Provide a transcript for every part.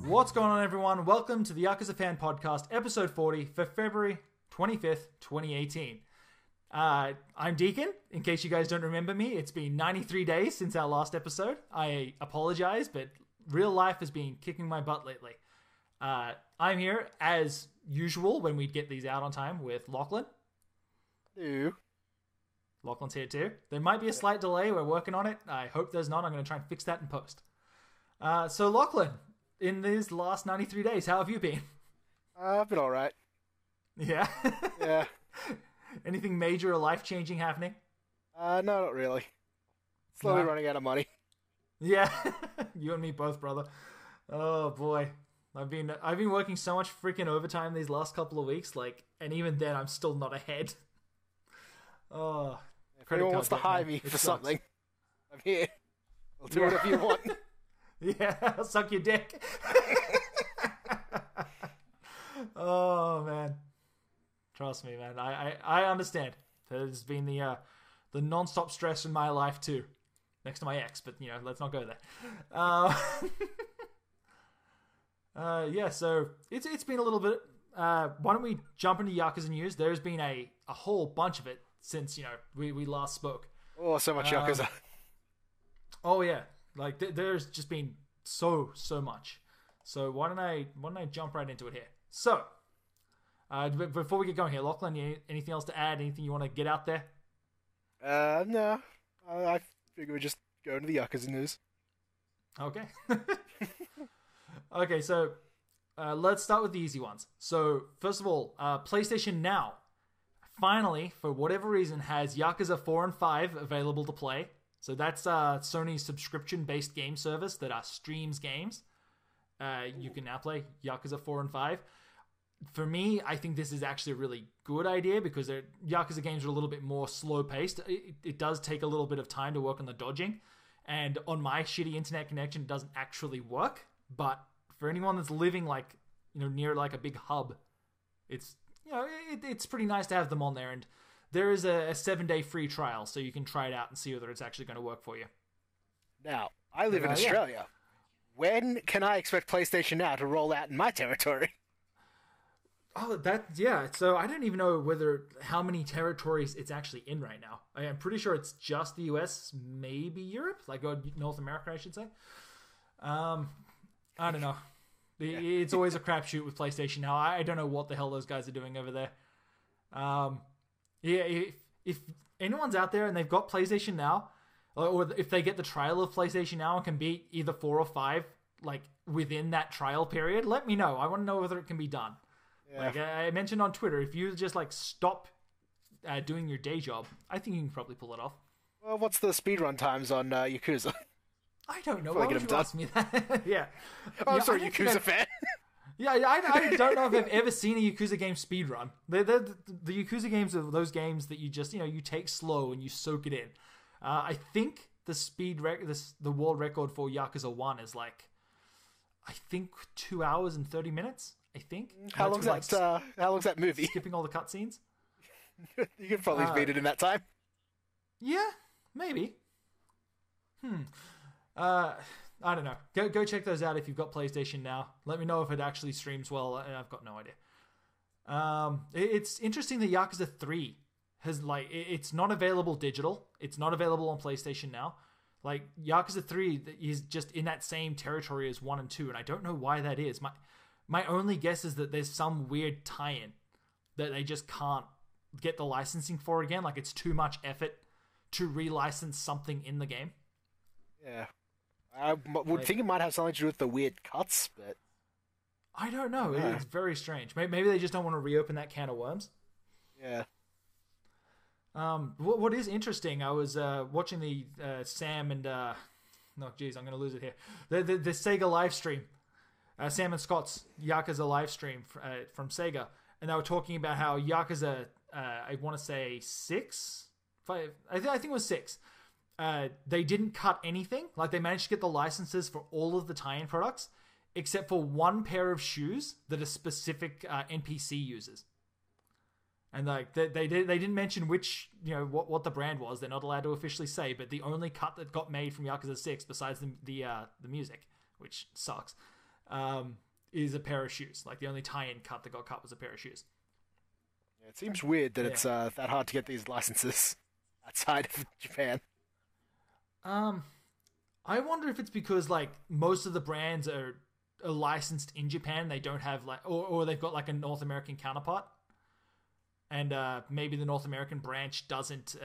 What's going on, everyone? Welcome to the Yakuza Fan Podcast, episode 40 for February 25th, 2018. I'm Deacon. In case you guys don't remember me, it's been 93 days since our last episode. I apologize, but real life has been kicking my butt lately. I'm here, as usual, when we get these out on time, with Lachlan. Hello. Lachlan's here too. There might be a slight delay. We're working on it. I hope there's not. I'm going to try and fix that in post. So Lachlan, in these last 93 days, how have you been? I've been alright. Yeah? Yeah. Anything major or life-changing happening? No, not really. Slowly running out of money. Yeah. You and me both, brother. Oh boy. I've been working so much freaking overtime these last couple of weeks, and even then I'm still not ahead. Oh. If anyone wants to hire me for something, I'm here. I'll do whatever you want. Yeah, I'll suck your dick. Oh man, trust me, man. I understand. There's been the non-stop stress in my life too, next to my ex. But let's not go there. Yeah. So it's been a little bit. Why don't we jump into Yakuza news? There's been a whole bunch of it since we last spoke. Oh, so much Yakuza. Oh yeah. There's just been so much. So why don't I jump right into it here? So, before we get going here, Lachlan, anything else to add? Anything you want to get out there? No. I figure we just go into the Yakuza news. Okay. Okay, so let's start with the easy ones. So, first of all, PlayStation Now, finally, for whatever reason, has Yakuza 4 and 5 available to play. So that's Sony's subscription-based game service that streams games. You can now play Yakuza 4 and 5. For me, I think this is actually a really good idea because Yakuza games are a little bit more slow-paced. It does take a little bit of time to work on the dodging. And on my shitty internet connection, it doesn't actually work. But for anyone that's living near a big hub, it's it's pretty nice to have them on there. And there is a 7-day free trial, so you can try it out and see whether it's actually going to work for you. Now, I live in Australia. Yeah. When can I expect PlayStation Now to roll out in my territory? Oh, so I don't even know how many territories it's actually in right now. I'm pretty sure it's just the US, maybe Europe, North America, I should say. I don't know. It's always a crapshoot with PlayStation Now. I don't know what the hell those guys are doing over there. Yeah, if anyone's out there and they've got PlayStation Now, or if they get the trial of PlayStation Now and can beat either 4 or 5, within that trial period, let me know. I want to know whether it can be done. Yeah. I mentioned on Twitter, if you just stop doing your day job, I think you can probably pull it off. Well, what's the speedrun times on Yakuza? I don't know. Why would you ask me that? Yeah. I'm sorry, Yakuza fan. Yeah, I don't know if I've ever seen a Yakuza game speedrun. The Yakuza games are those games that you just, you take slow and you soak it in. I think the world record for Yakuza 1 is I think 2 hours and 30 minutes, I think. How long's that movie? Skipping all the cutscenes. You could probably beat it in that time. Yeah, maybe. I don't know. Go check those out if you've got PlayStation Now. Let me know if it actually streams well. I've got no idea. It's interesting that Yakuza 3 has it's not available digital. It's not available on PlayStation Now. Yakuza 3 is just in that same territory as 1 and 2, and I don't know why that is. My only guess is that there's some weird tie-in that they just can't get the licensing for again. It's too much effort to relicense something in the game. Yeah. I would think it might have something to do with the weird cuts, but I don't know. It's very strange. Maybe they just don't want to reopen that can of worms. Yeah. What is interesting, I was watching the Sam and I'm going to lose it here. The Sega live stream, Sam and Scott's Yakuza live stream from Sega, and they were talking about how Yakuza, I want to say 6, 5, I think it was 6. They didn't cut anything. They managed to get the licenses for all of the tie-in products, except for one pair of shoes that a specific NPC uses. And they didn't mention which, what the brand was. They're not allowed to officially say, but the only cut that got made from Yakuza 6, besides the music, which sucks, is a pair of shoes. Like the only tie-in cut that got cut was a pair of shoes. Yeah, it seems weird that it's that hard to get these licenses outside of Japan. I wonder if it's because like most of the brands are licensed in Japan. They don't have like, or they've got like a North American counterpart, and maybe the North American branch doesn't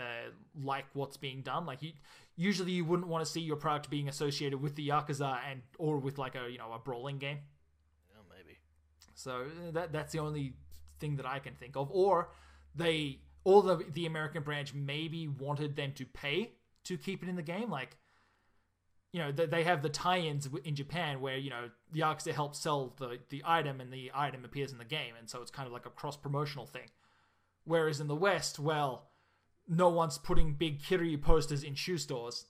like what's being done. Like usually you wouldn't want to see your product being associated with the Yakuza or with like a brawling game. Yeah, maybe. So that's the only thing that I can think of. Or the American branch maybe wanted them to pay to keep it in the game. Like, they have the tie-ins in Japan where, Yakuza helps sell the item and the item appears in the game. And so it's kind of like a cross-promotional thing. Whereas in the West, well, no one's putting big Kiryu posters in shoe stores.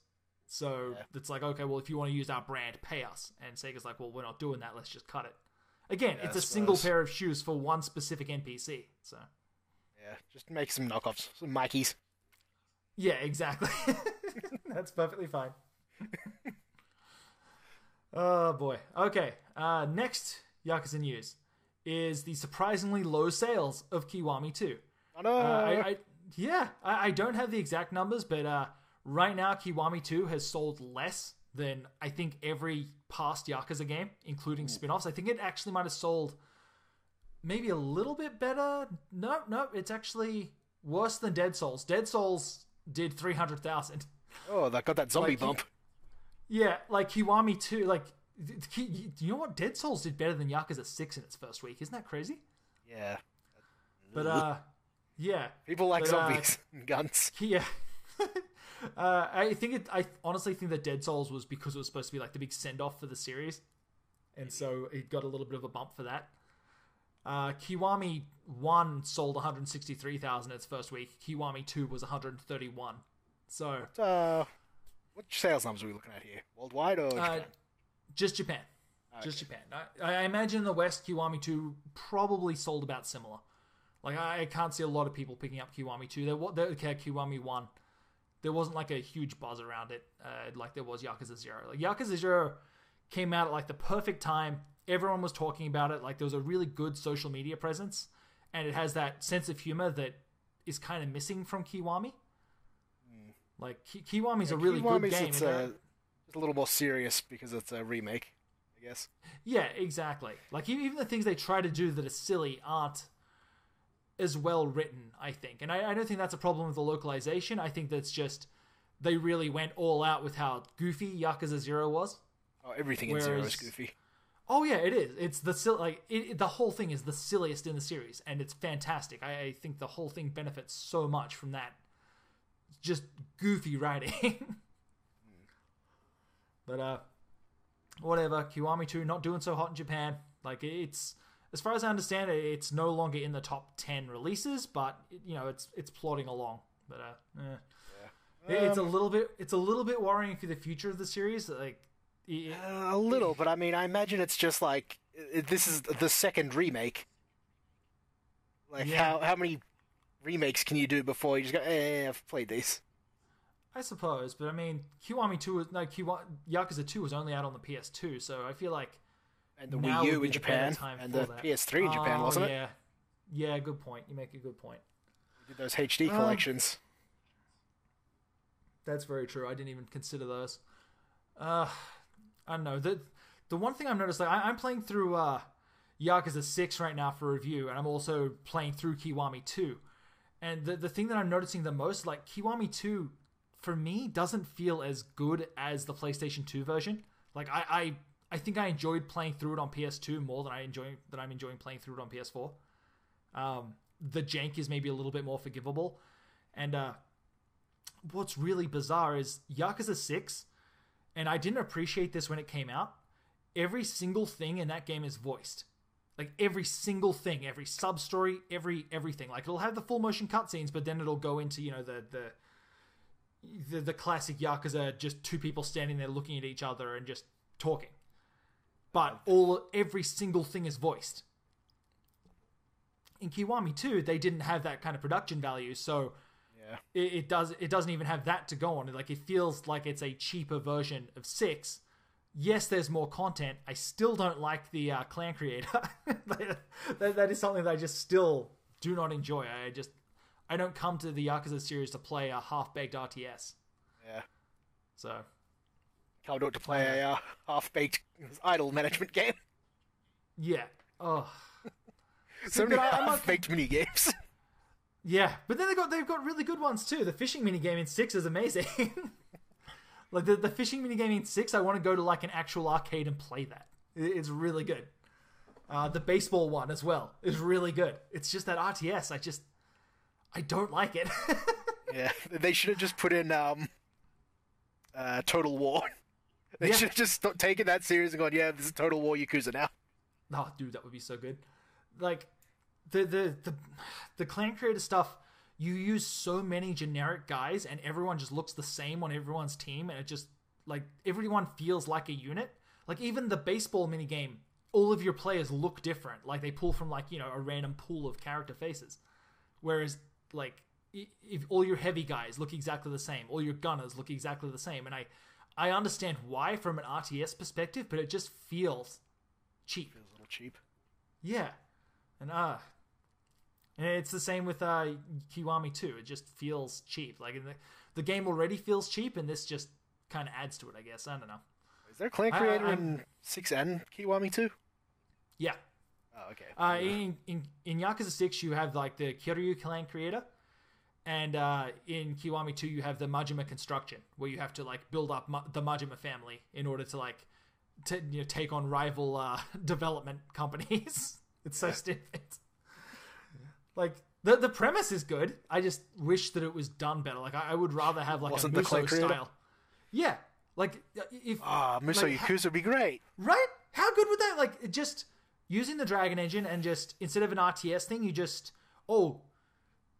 So it's like, okay, well, if you want to use our brand, pay us. And Sega's like, well, we're not doing that. Let's just cut it. Again, it's a single pair of shoes for one specific NPC. So yeah, just make some knockoffs, some Mikeys. Yeah, exactly. That's perfectly fine. Oh boy. Okay. Next Yakuza news is the surprisingly low sales of Kiwami 2. Oh no! I don't have the exact numbers, but right now Kiwami 2 has sold less than I think every past Yakuza game, including spin-offs. I think it actually might have sold maybe a little bit better. No, it's actually worse than Dead Souls. Dead Souls did 300,000. Oh, that got that zombie bump. Yeah, like Kiwami 2, like, you know what? Dead Souls did better than Yakuza 6 in its first week. Isn't that crazy? Yeah. But, yeah. People like zombies and guns. Yeah. I honestly think that Dead Souls was because it was supposed to be like the big send-off for the series. And so it got a little bit of a bump for that. Kiwami 1 sold 163,000 its first week. Kiwami 2 was 131. So... what sales numbers are we looking at here? Worldwide or Japan? Just Japan. Okay. Just Japan. I imagine in the West, Kiwami 2 probably sold about similar. Like, I can't see a lot of people picking up Kiwami 2. Kiwami 1, there wasn't like a huge buzz around it like there was Yakuza 0. Like, Yakuza 0 came out at like the perfect time. Everyone was talking about it. Like, there was a really good social media presence. And it has that sense of humor that is kind of missing from Kiwami. Like, Kiwami's a really good game. It's a little more serious because it's a remake, I guess. Yeah, exactly. Like, even the things they try to do that are silly aren't as well written, I think. And I don't think that's a problem with the localization. I think that's just they really went all out with how goofy Yakuza 0 was. Oh, everything in 0 is goofy. Oh, yeah, it is. It's the whole thing is the silliest in the series, and it's fantastic. I think the whole thing benefits so much from that. Just goofy writing. But whatever. Kiwami 2 not doing so hot in Japan. Like, it's, as far as I understand it, it's no longer in the top 10 releases, but it's plodding along. But it's a little bit worrying for the future of the series. Like a little, but I mean, I imagine it's just like this is the second remake. Like how many remakes can you do before you just go, I've played these? I suppose, but I mean, Yakuza 2 was only out on the PS2, so I feel like... And the Wii U in Japan, and the PS3 in Japan, wasn't it? Yeah, good point. You make a good point. We did those HD collections. That's very true. I didn't even consider those. I don't know. The one thing I've noticed, like, I'm playing through Yakuza 6 right now for review, and I'm also playing through Kiwami 2. And the thing that I'm noticing the most, like, Kiwami 2, for me, doesn't feel as good as the PlayStation 2 version. Like, I think I enjoyed playing through it on PS2 more than I'm enjoying playing through it on PS4. The jank is maybe a little bit more forgivable. And what's really bizarre is Yakuza 6, and I didn't appreciate this when it came out, every single thing in that game is voiced. Like, every single thing, every sub-story, everything. Like, it'll have the full motion cutscenes, but then it'll go into, the classic Yakuza, just two people standing there looking at each other and just talking. But every single thing is voiced. In Kiwami 2, they didn't have that kind of production value, so it doesn't even have that to go on. Like, it feels like it's a cheaper version of 6, yes, there's more content. I still don't like the clan creator. that is something that I just still do not enjoy. I don't come to the Yakuza series to play a half-baked RTS. Yeah. So. Can't do it to play a half-baked idle management game. Yeah. Oh. So many half-baked mini games. Yeah, but then they've got really good ones too. The fishing minigame in 6 is amazing. Like the fishing minigame in 6, I want to go to like an actual arcade and play that. It's really good. The baseball one as well is really good. It's just that RTS, I don't like it. Yeah, they should have just put in Total War. They should have just taken that series and gone, yeah, this is Total War Yakuza now. Oh, dude, that would be so good. Like the clan creator stuff, you use so many generic guys and everyone just looks the same on everyone's team, and it just like everyone feels like a unit. Like even the baseball minigame, all of your players look different. Like they pull from like, a random pool of character faces. Whereas like if all your heavy guys look exactly the same, all your gunners look exactly the same. And I understand why from an RTS perspective, but it just feels cheap. Feels a little cheap. Yeah. And it's the same with Kiwami too. It just feels cheap. Like the game already feels cheap, and this just kind of adds to it, I guess. I don't know. Is there a clan creator in 6 and Kiwami too? Yeah. Oh, okay. In Yakuza 6, you have like the Kiryu clan creator, and in Kiwami 2, you have the Majima construction, where you have to like build up the Majima family in order to like take on rival development companies. It's so stupid. Like the premise is good. I just wish that it was done better. Like I would rather have like Wasn't a Muso the clan style. Yeah, like if Muso like, Yakuza would be great, right? How good would that? Like just using the Dragon Engine and just instead of an RTS thing, you just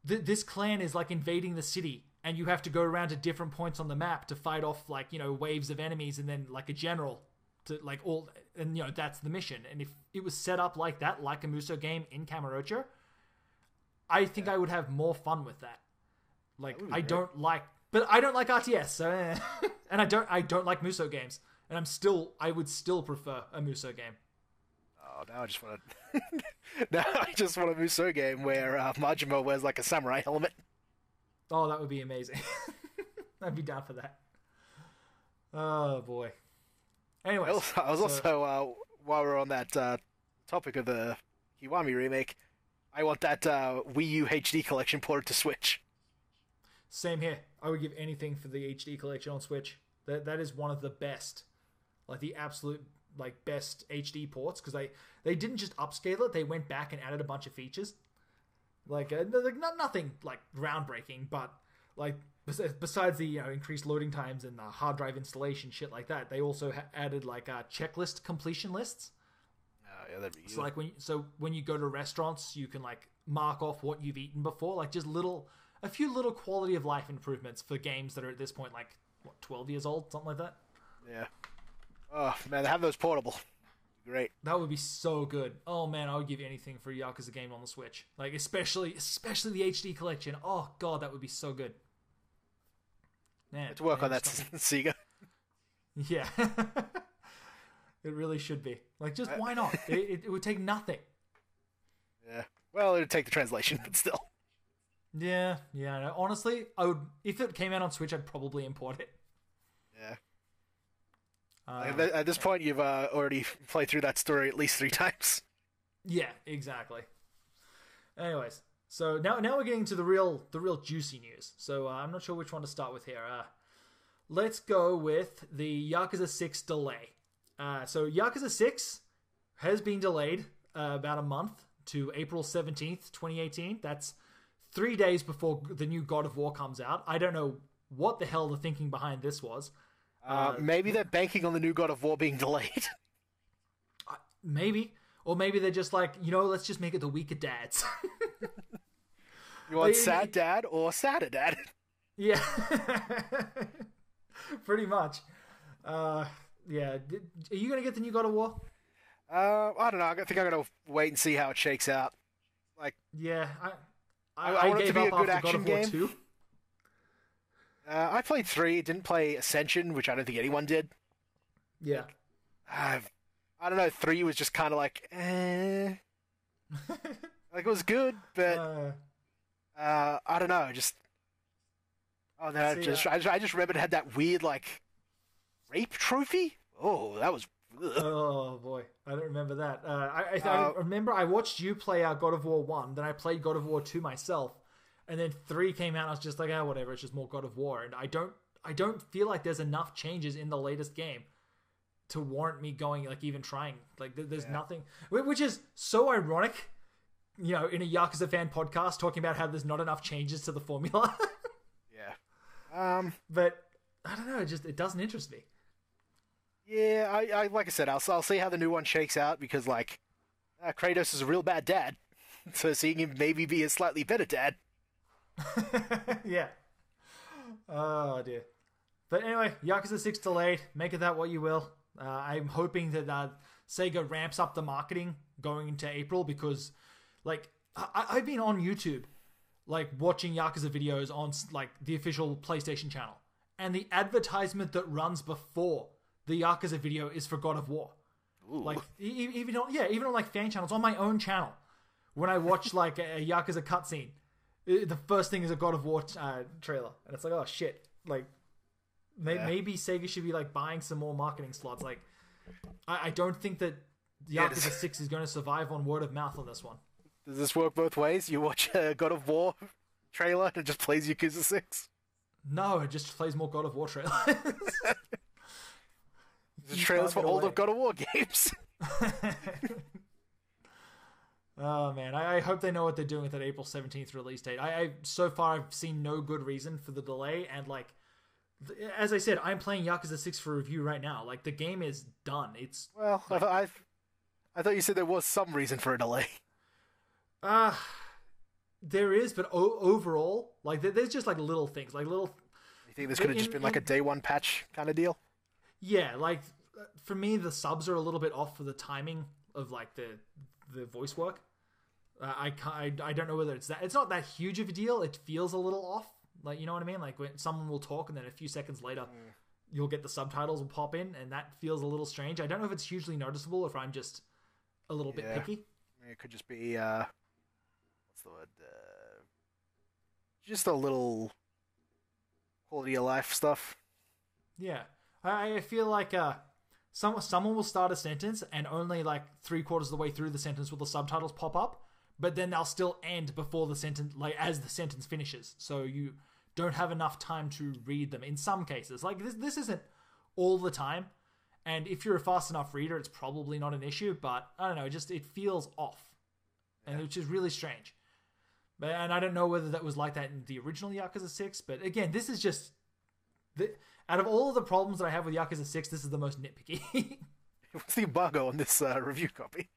this clan is like invading the city, and you have to go around to different points on the map to fight off like waves of enemies, and then like a general to like all, and that's the mission. And if it was set up like that, like a Muso game in Kamurocho, I think I would have more fun with that. Like I don't like RTS, so and I don't like Muso games, and I would still prefer a Muso game. Oh, now I just want a Muso game where Majima wears like a samurai helmet. Oh, that would be amazing. I'd be down for that. Oh boy. Anyways, I was also while we're on that topic of the Kiwami remake, I want that Wii U HD collection ported to Switch. Same here. I would give anything for the HD collection on Switch. That is one of the best, like the absolute like best HD ports, because they didn't just upscale it; they went back and added a bunch of features. Like nothing like groundbreaking, but like besides the increased loading times and the hard drive installation shit like that, they also added like checklist completion lists. Yeah, that'd be good. So like when you go to restaurants, you can like mark off what you've eaten before, like just a few little quality of life improvements for games that are at this point like 12 years old, something like that. Yeah. Oh man, have those portable. Great. That would be so good. Oh man, I would give anything for a Yakuza game on the Switch. Like especially the HD collection. Oh god, that would be so good. Man, let's work on that, Sega. Yeah. It really should be. Like, just why not? It would take nothing. Yeah. Well, it would take the translation, but still. Yeah. No, honestly, I would. If it came out on Switch, I'd probably import it. Yeah. At this point, you've already played through that story at least 3 times. Yeah, exactly. Anyways, so now we're getting to the real juicy news. So I'm not sure which one to start with here. Let's go with the Yakuza 6 delay. So Yakuza 6 has been delayed about a month to April 17th, 2018. That's 3 days before the new God of War comes out. I don't know what the hell the thinking behind this was. Maybe they're banking on the new God of War being delayed. Maybe. Or maybe they're just like, let's just make it the week of dads. You want sad dad or sadder dad? Yeah. Pretty much. Yeah. Are you going to get the new God of War? I don't know. I think I'm going to wait and see how it shakes out. Like, yeah, I want it to be a good action game. 2. I played 3, didn't play Ascension, which I don't think anyone did. Yeah. I don't know. 3 was just kind of like, like it was good, but I don't know. Just I just remembered it had that weird like rape trophy. Oh, that was. Ugh. Oh boy, I don't remember that. I remember I watched you play God of War 1, then I played God of War 2 myself, and then 3 came out. And I was just like, oh, whatever. It's just more God of War, and I don't feel like there's enough changes in the latest game to warrant me going like even trying. Like there's nothing, which is so ironic. You know, in a Yakuza fan podcast talking about how there's not enough changes to the formula. Yeah. But I don't know. It doesn't interest me. Yeah, I like I said, I'll see how the new one shakes out because like Kratos is a real bad dad, so seeing him maybe be a slightly better dad. Yeah. Oh dear. But anyway, Yakuza 6 delayed. Make of that what you will. I'm hoping that Sega ramps up the marketing going into April because, like, I've been on YouTube, like watching Yakuza videos on like the official PlayStation channel, and the advertisement that runs before the Yakuza video is for God of War. Ooh. Like even on like fan channels on my own channel. When I watch like a Yakuza cutscene, the first thing is a God of War trailer, and it's like, oh shit! Like maybe Sega should be like buying some more marketing slots. Like I don't think that Yakuza 6 is going to survive on word of mouth on this one. Does this work both ways? You watch a God of War trailer and it just plays Yakuza 6? No, it just plays more God of War trailers. The trailers for older God of War games. Oh man, I hope they know what they're doing with that April 17th release date. I so far I've seen no good reason for the delay, and like as I said, I'm playing Yakuza 6 for review right now. Like the game is done. It's well, like, I thought you said there was some reason for a delay. There is, but overall, like there's just like little things, like little. You think this could have just been like a day one patch kind of deal? Yeah, like for me, the subs are a little bit off for the timing of like the voice work. I don't know whether it's that. It's not that huge of a deal. It feels a little off. Like, you know what I mean? Like when someone will talk and then a few seconds later, you'll get the subtitles will pop in, and that feels a little strange. I don't know if it's hugely noticeable or if I'm just a little bit picky. It could just be what's the word? Just a little quality of life stuff. Yeah, I feel like someone will start a sentence and only like 3/4 of the way through the sentence will the subtitles pop up, but then they'll still end before the sentence, like as the sentence finishes. So you don't have enough time to read them in some cases. Like this isn't all the time, and if you're a fast enough reader, it's probably not an issue. But I don't know, it feels off, and which is really strange. And I don't know whether that was like that in the original Yakuza 6, but again, this is just out of all of the problems that I have with Yakuza 6, this is the most nitpicky. What's the embargo on this review copy?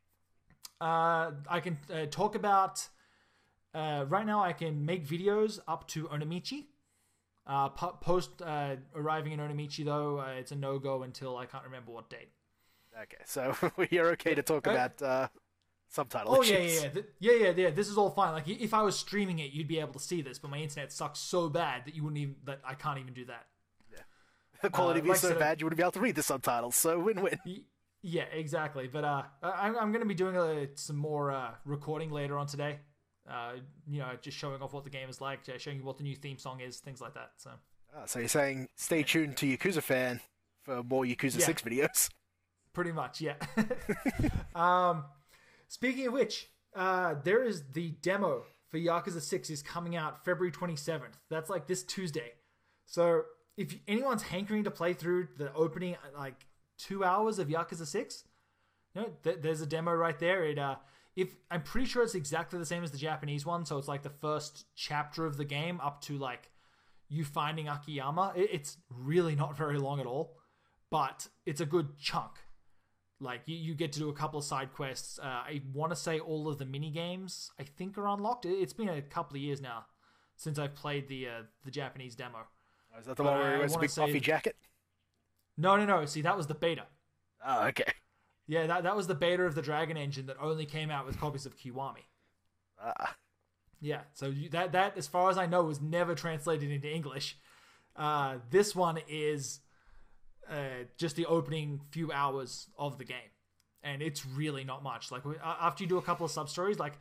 I can talk about right now. I can make videos up to Onomichi. Post arriving in Onomichi, though, it's a no-go until I can't remember what date. Okay, so you're okay to talk about subtitle issues. Yeah. This is all fine. Like if I was streaming it, you'd be able to see this, but my internet sucks so bad that that I can't even do that. Yeah, the quality is so bad you wouldn't be able to read the subtitles. So win-win. Yeah, exactly. But I'm going to be doing some more recording later on today. Just showing off what the game is like, showing you what the new theme song is, things like that. So you're saying stay tuned to Yakuza Fan for more Yakuza 6 videos? Pretty much, yeah. Speaking of which, there is the demo for Yakuza 6 is coming out February 27th. That's like this Tuesday. So if anyone's hankering to play through the opening, like 2 hours of Yakuza 6, there's a demo right there. I'm pretty sure it's exactly the same as the Japanese one, so it's like the first chapter of the game up to like you finding Akiyama. It's really not very long at all, but it's a good chunk. Like you get to do a couple of side quests. I want to say all of the mini games I think are unlocked. It's been a couple of years now since I've played the Japanese demo. Oh, is that the one where he wears a big puffy jacket? No. See, that was the beta. Oh, okay. Yeah, that was the beta of the Dragon Engine that only came out with copies of Kiwami. Yeah, so that, as far as I know, was never translated into English. This one is just the opening few hours of the game. And it's really not much. Like, after you do a couple of sub-stories, like,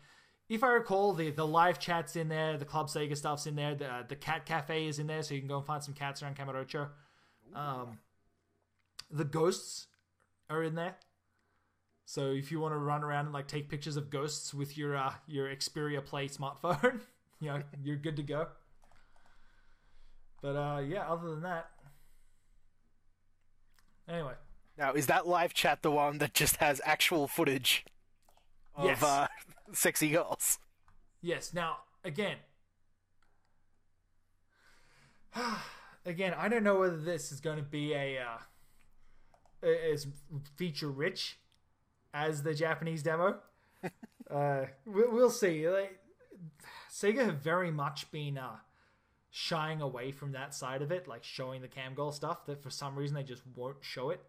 if I recall, the live chat's in there, the Club Sega stuff's in there, the cat cafe is in there, so you can go and find some cats around Kamurocho. The ghosts are in there. So if you want to run around and like take pictures of ghosts with your Xperia Play smartphone, you're good to go. But other than that, anyway. Now, is that live chat the one that just has actual footage of Yes. Sexy girls? Yes. Now, again, I don't know whether this is going to be as feature rich as the Japanese demo. We'll see. Like, Sega have very much been shying away from that side of it, like showing the cam girl stuff. That for some reason they just won't show it.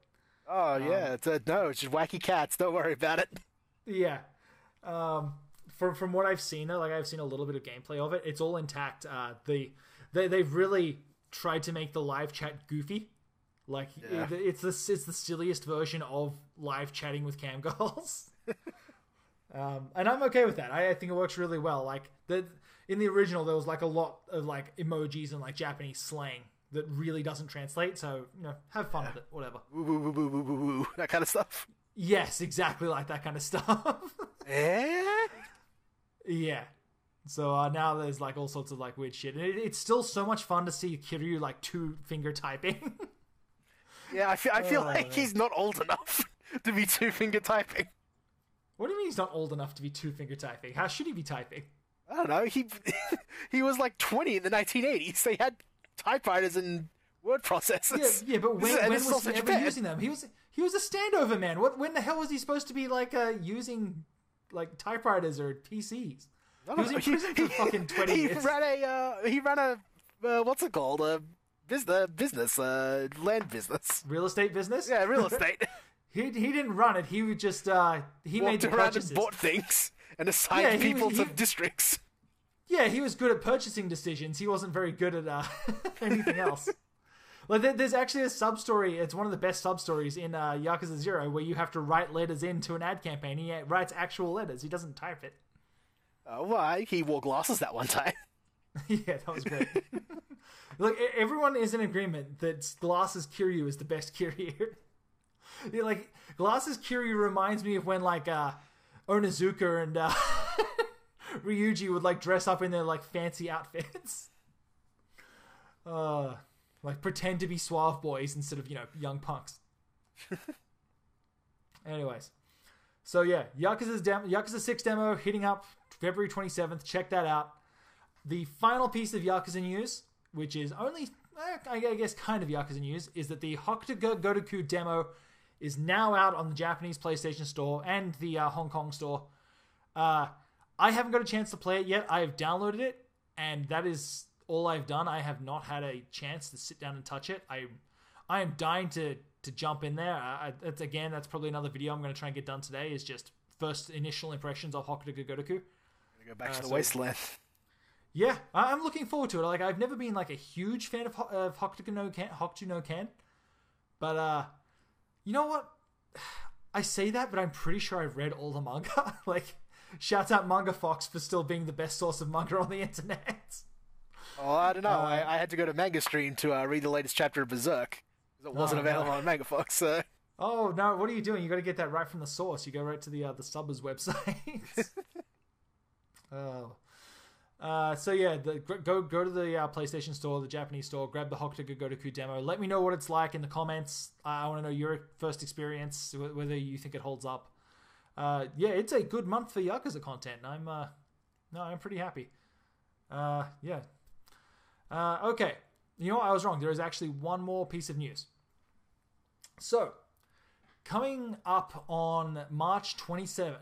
Oh yeah, it's just wacky cats. Don't worry about it. Yeah. From what I've seen, though, like I've seen a little bit of gameplay of it. It's all intact. They've really tried to make the live chat goofy. Like it's the silliest version of live chatting with cam girls. And I'm okay with that. I think it works really well. Like in the original, there was like a lot of like emojis and like Japanese slang that really doesn't translate. So have fun with it. Whatever. Woo, woo, woo, woo, woo, woo, woo. That kind of stuff. Yes, exactly like that kind of stuff. Yeah. So now there's like all sorts of like weird shit. And it's still so much fun to see Kiryu like 2-finger typing. Yeah, I feel like he's not old enough to be 2-finger typing. What do you mean he's not old enough to be 2-finger typing? How should he be typing? I don't know. He was like 20 in the 1980s. They had typewriters and word processors. Yeah, but when was he ever using them? He was a standover man. When the hell was he supposed to be like using like typewriters or PCs? He was in prison for fucking 20 years. He ran a what's it called? A business, land business. Real estate business? Yeah, real estate. He didn't run it. He would just he made the purchases. And bought things and assigned people to districts. Yeah, he was good at purchasing decisions. He wasn't very good at anything else. Like there's actually a sub-story. It's one of the best sub-stories in Yakuza 0 where you have to write letters into an ad campaign. He writes actual letters. He doesn't type it. Why? He wore glasses that one time. Yeah, that was great. Look, everyone is in agreement that Glasses Kiryu is the best Kiryu. Yeah, like, Glasses Kiryu reminds me of when, like, Onizuka and Ryuji would, like, dress up in their, like, fancy outfits. Like, pretend to be suave boys instead of, young punks. Anyways. So, yeah, Yakuza 6 demo hitting up February 27th. Check that out. The final piece of Yakuza news, which is only, I guess, kind of Yakuza news, is that the Hokuto Gotoku demo is now out on the Japanese PlayStation Store and the Hong Kong store. I haven't got a chance to play it yet. I have downloaded it, and that is all I've done. I have not had a chance to sit down and touch it. I am dying to jump in there. That's probably another video I'm going to try and get done today, is just first initial impressions of Hokuto Gotoku. Go back to the wasteland. Yeah, I'm looking forward to it. Like, I've never been like a huge fan of Hokuto no Ken, but you know what? I say that, but I'm pretty sure I've read all the manga. Like, shouts out Manga Fox for still being the best source of manga on the internet. Oh, I don't know. I had to go to Manga Stream to read the latest chapter of Berserk. It wasn't available on Manga Fox. So. Oh no! What are you doing? You got to get that right from the source. You go right to the Subbers website. Oh. So yeah, go to the PlayStation Store, the Japanese store, grab the Hokuto Gotoku demo. Let me know what it's like in the comments. I want to know your first experience, whether you think it holds up. Yeah, it's a good month for Yakuza content. I'm pretty happy. Yeah. Okay. You know what? I was wrong. There is actually one more piece of news. So, coming up on March 17th.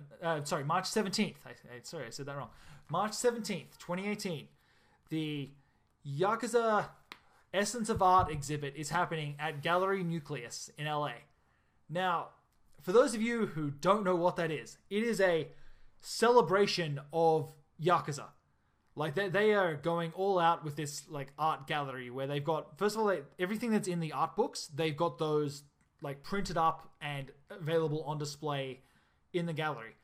Sorry, I said that wrong. March 17th, 2018, the Yakuza Essence of Art exhibit is happening at Gallery Nucleus in LA. Now, for those of you who don't know what that is, it is a celebration of Yakuza. Like they are going all out with this like art gallery where they've got, first of all, everything that's in the art books, they've got those like printed up and available on display in the gallery.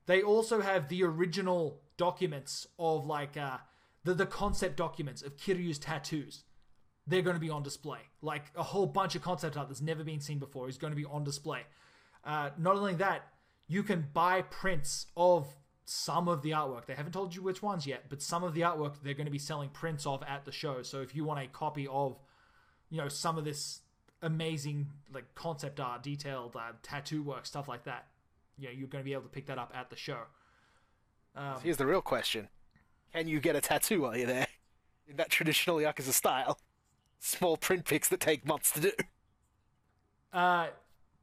They also have the original documents of like the concept documents of Kiryu's tattoos. They're going to be on display. Like a whole bunch of concept art that's never been seen before is going to be on display. Not only that, you can buy prints of some of the artwork. They haven't told you which ones yet, but some of the artwork they're going to be selling prints of at the show. So if you want a copy of, some of this amazing like concept art, detailed tattoo work, stuff like that, you're going to be able to pick that up at the show. Here's the real question. Can you get a tattoo while you're there? In that traditional Yakuza style? Small print pics that take months to do.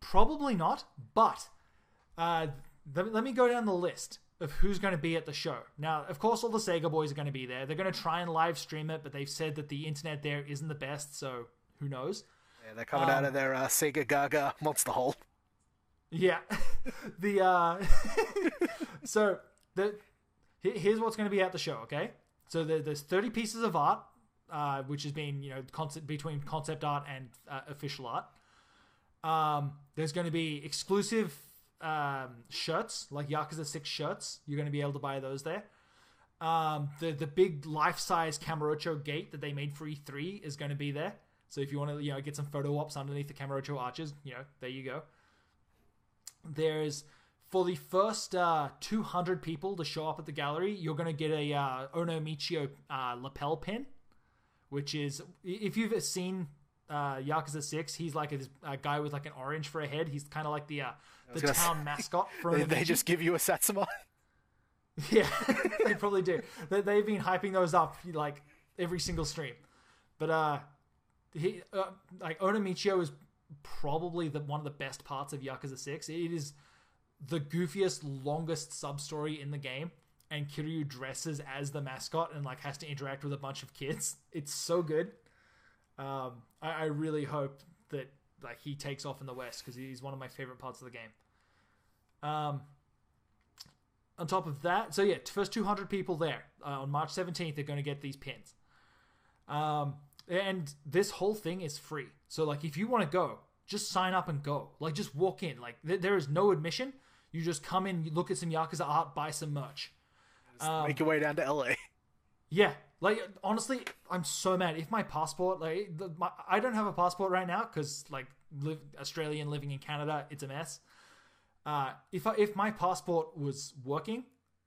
Probably not, but let me go down the list of who's going to be at the show. Now, of course, all the Sega boys are going to be there. They're going to try and live stream it, but they've said that the internet there isn't the best, so who knows? Yeah, they're coming out of their Sega Gaga monster hole. Yeah. Here's what's going to be at the show, okay? So there's 30 pieces of art, which has been, between concept art and official art. There's going to be exclusive shirts, like Yakuza 6 shirts. You're going to be able to buy those there. The big life-size Kamurocho gate that they made for E3 is going to be there. So if you want to, get some photo ops underneath the Kamurocho arches, there you go. There's, for the first 200 people to show up at the gallery, you're going to get a Ono Michio lapel pin, which is, if you've seen Yakuza 6, he's like a guy with like an orange for a head. He's kind of like the town mascot for they just give you a Satsuma? Yeah, they probably do. They've been hyping those up like every single stream. But Ono Michio is probably one of the best parts of Yakuza 6. It is the goofiest, longest sub-story in the game, and Kiryu dresses as the mascot and like has to interact with a bunch of kids. It's so good. I really hope that like he takes off in the West, because he's one of my favorite parts of the game. On top of that, so yeah, first 200 people there on March 17th, they're going to get these pins. And this whole thing is free. So like if you want to go, just sign up and go. Like just walk in. Like there is no admission. You just come in, you look at some Yakuza art, buy some merch. Make your way down to LA. Yeah. Like, honestly, I'm so mad. If my passport, I don't have a passport right now because, like, Australian living in Canada, it's a mess. If my passport was working,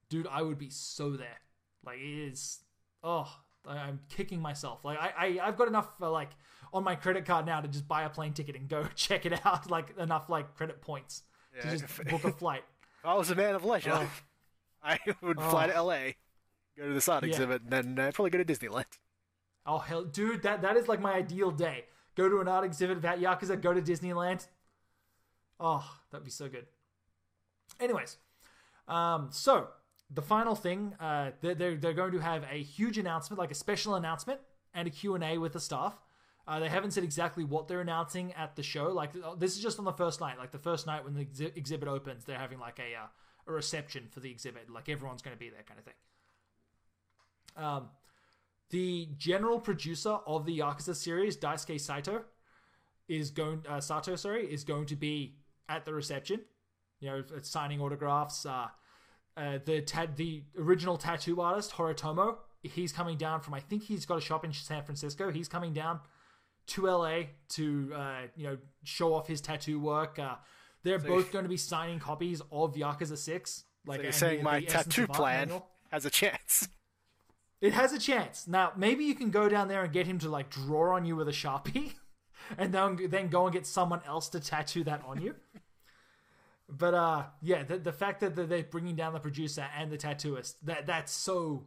dude, I would be so there. Like, it is, I'm kicking myself. Like, I've got enough, on my credit card now to just buy a plane ticket and go check it out. Like, enough, credit points to just book a flight. If I was a man of leisure, I would fly to LA. Go to this art exhibit, and then probably go to Disneyland. Oh, hell, dude, that is like my ideal day. Go to an art exhibit about Yakuza, go to Disneyland. Oh, that'd be so good. Anyways, so the final thing, they're going to have a huge announcement, like a special announcement, and a Q&A with the staff. They haven't said exactly what they're announcing at the show. Like, this is just on the first night. Like, the first night when the exhibit opens, they're having like a reception for the exhibit. Like, everyone's going to be there, kind of thing. The general producer of the Yakuza series, Daisuke Sato, is going to be at the reception, signing autographs. The original tattoo artist, Horitomo, he's coming down from, I think he's got a shop in San Francisco. He's coming down to LA to, show off his tattoo work. They're both going to be signing copies of Yakuza 6. Like, so you're saying my tattoo plan has a chance. It has a chance. Now, maybe you can go down there and get him to, draw on you with a Sharpie, and then go and get someone else to tattoo that on you. But, yeah, the fact that they're bringing down the producer and the tattooist, that's so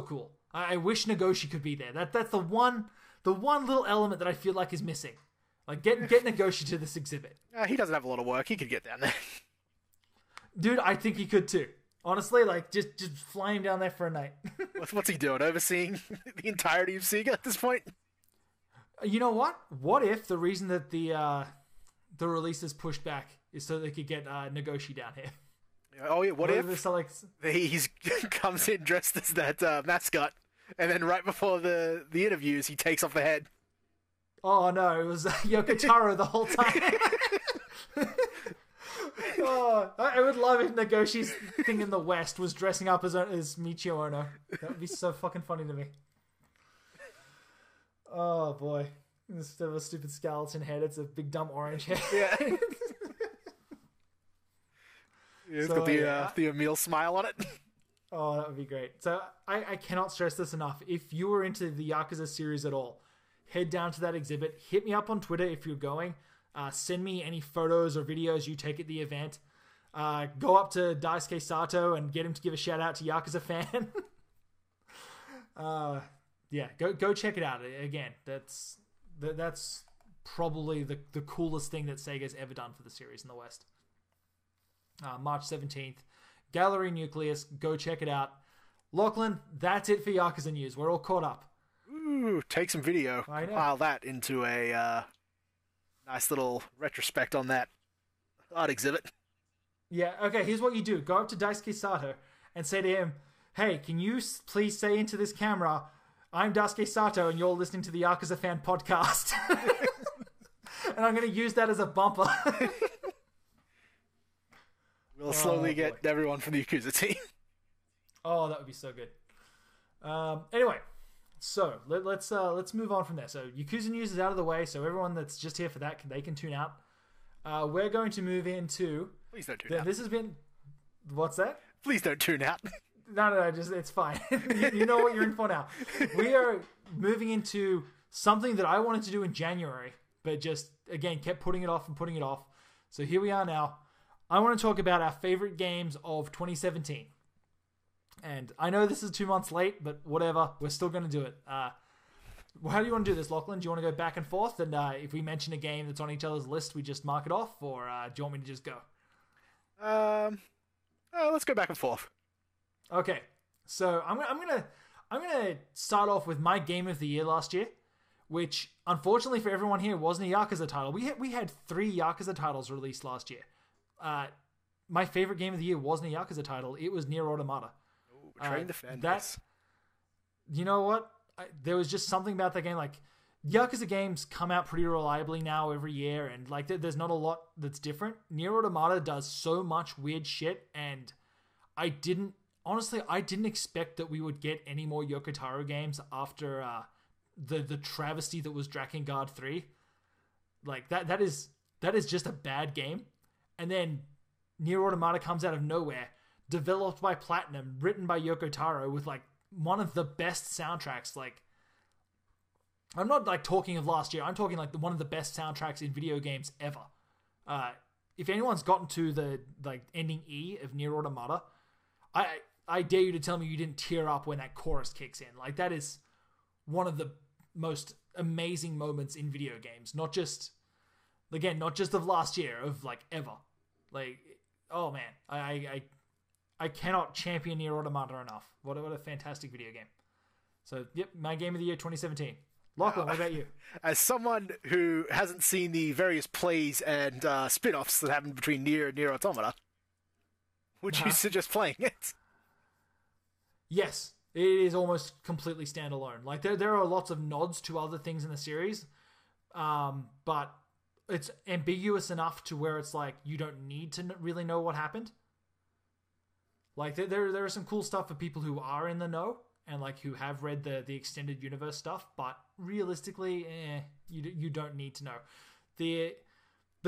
cool. I wish Nagoshi could be there. That's the one little element that I feel like is missing. Like, get Nagoshi to this exhibit. He doesn't have a lot of work. He could get down there. Dude, I think he could too. Honestly, just fly him down there for a night. What's he doing? Overseeing the entirety of Sega at this point? You know what? What if the reason that the release is pushed back is so they could get Nagoshi down here? Oh yeah, what if So, like, he's comes in dressed as that mascot, and then right before the interviews, he takes off the head. oh no, it was Yoko Taro the whole time. Oh, I would love if Nagoshi's thing in the West was dressing up as Michio Ono. That would be so fucking funny to me. Oh boy. Instead of a stupid skeleton head, it's a big dumb orange head. Yeah. It's got the Emil smile on it. Oh, that would be great. So I cannot stress this enough. If you were into the Yakuza series at all, head down to that exhibit. Hit me up on Twitter if you're going. Send me any photos or videos you take at the event. Go up to Daisuke Sato and get him to give a shout out to Yakuza fan. Yeah, go check it out. Again, that's probably the coolest thing that Sega's ever done for the series in the West. March 17th. Gallery Nucleus. Go check it out. Lachlan, that's it for Yakuza news. We're all caught up. Ooh, take some video. Compile that into a nice little retrospect on that art exhibit. Yeah, okay, here's what you do. Go up to Daisuke Sato and say to him, hey, can you please say into this camera, I'm Daisuke Sato and you're listening to the Yakuza Fan Podcast. And I'm going to use that as a bumper. We'll slowly get everyone from the Yakuza team. Oh, that would be so good. Anyway, so let's move on from there. So Yakuza news is out of the way, so everyone that's just here for that, they can tune out. We're going to move into... Please don't tune out. This has been... What's that? Please don't tune out. No, just it's fine. You know what you're in for now. We are moving into something that I wanted to do in January, but just, again, kept putting it off and putting it off. So here we are now. I want to talk about our favorite games of 2017. And I know this is 2 months late, but whatever. We're still going to do it. How do you want to do this, Lachlan? Do you want to go back and forth? And if we mention a game that's on each other's list, we just mark it off? Or do you want me to just go? Let's go back and forth. Okay. So I'm gonna start off with my game of the year last year, which unfortunately for everyone here wasn't a Yakuza title. We had 3 Yakuza titles released last year. My favorite game of the year wasn't a Yakuza title. It was Nier Automata. Ooh, betraying the fan base. You know what? There was just something about that game. Like, Yakuza games come out pretty reliably now every year, and like there's not a lot that's different. Nier Automata does so much weird shit, and I didn't expect that we would get any more Yoko Taro games after the travesty that was Drakengard 3. Like that is just a bad game. And then Nier Automata comes out of nowhere, developed by Platinum, written by Yoko Taro, with like one of the best soundtracks. Like, I'm not like talking of last year. I'm talking like one of the best soundtracks in video games ever. If anyone's gotten to the like ending E of Nier Automata, I dare you to tell me you didn't tear up when that chorus kicks in. Like, that is one of the most amazing moments in video games. Not just of last year, of like ever. Like, oh man, I cannot champion Nier Automata enough. What a fantastic video game. So, yep, my game of the year 2017. Lachlan, what about you? As someone who hasn't seen the various plays and spin-offs that happened between Nier and Nier Automata, would you suggest playing it? Yes, it is almost completely standalone. Like, there are lots of nods to other things in the series, but it's ambiguous enough to where it's like you don't need to really know what happened. Like, there are some cool stuff for people who are in the know and like who have read the extended universe stuff, but realistically, you don't need to know. The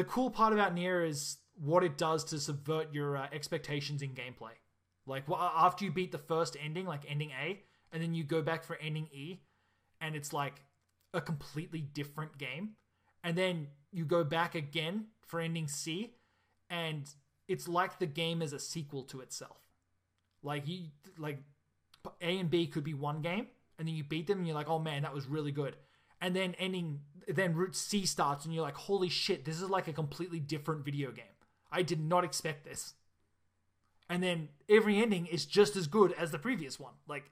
cool part about Nier is what it does to subvert your expectations in gameplay. Like, after you beat the first ending, like ending A, and then you go back for ending E, and it's like a completely different game. And then you go back again for ending C, and it's like the game is a sequel to itself. Like, A and B could be one game, and then you beat them, and you're like, oh man, that was really good. And then Route C starts, and you're like, holy shit, this is like a completely different video game. I did not expect this. And then every ending is just as good as the previous one. Like,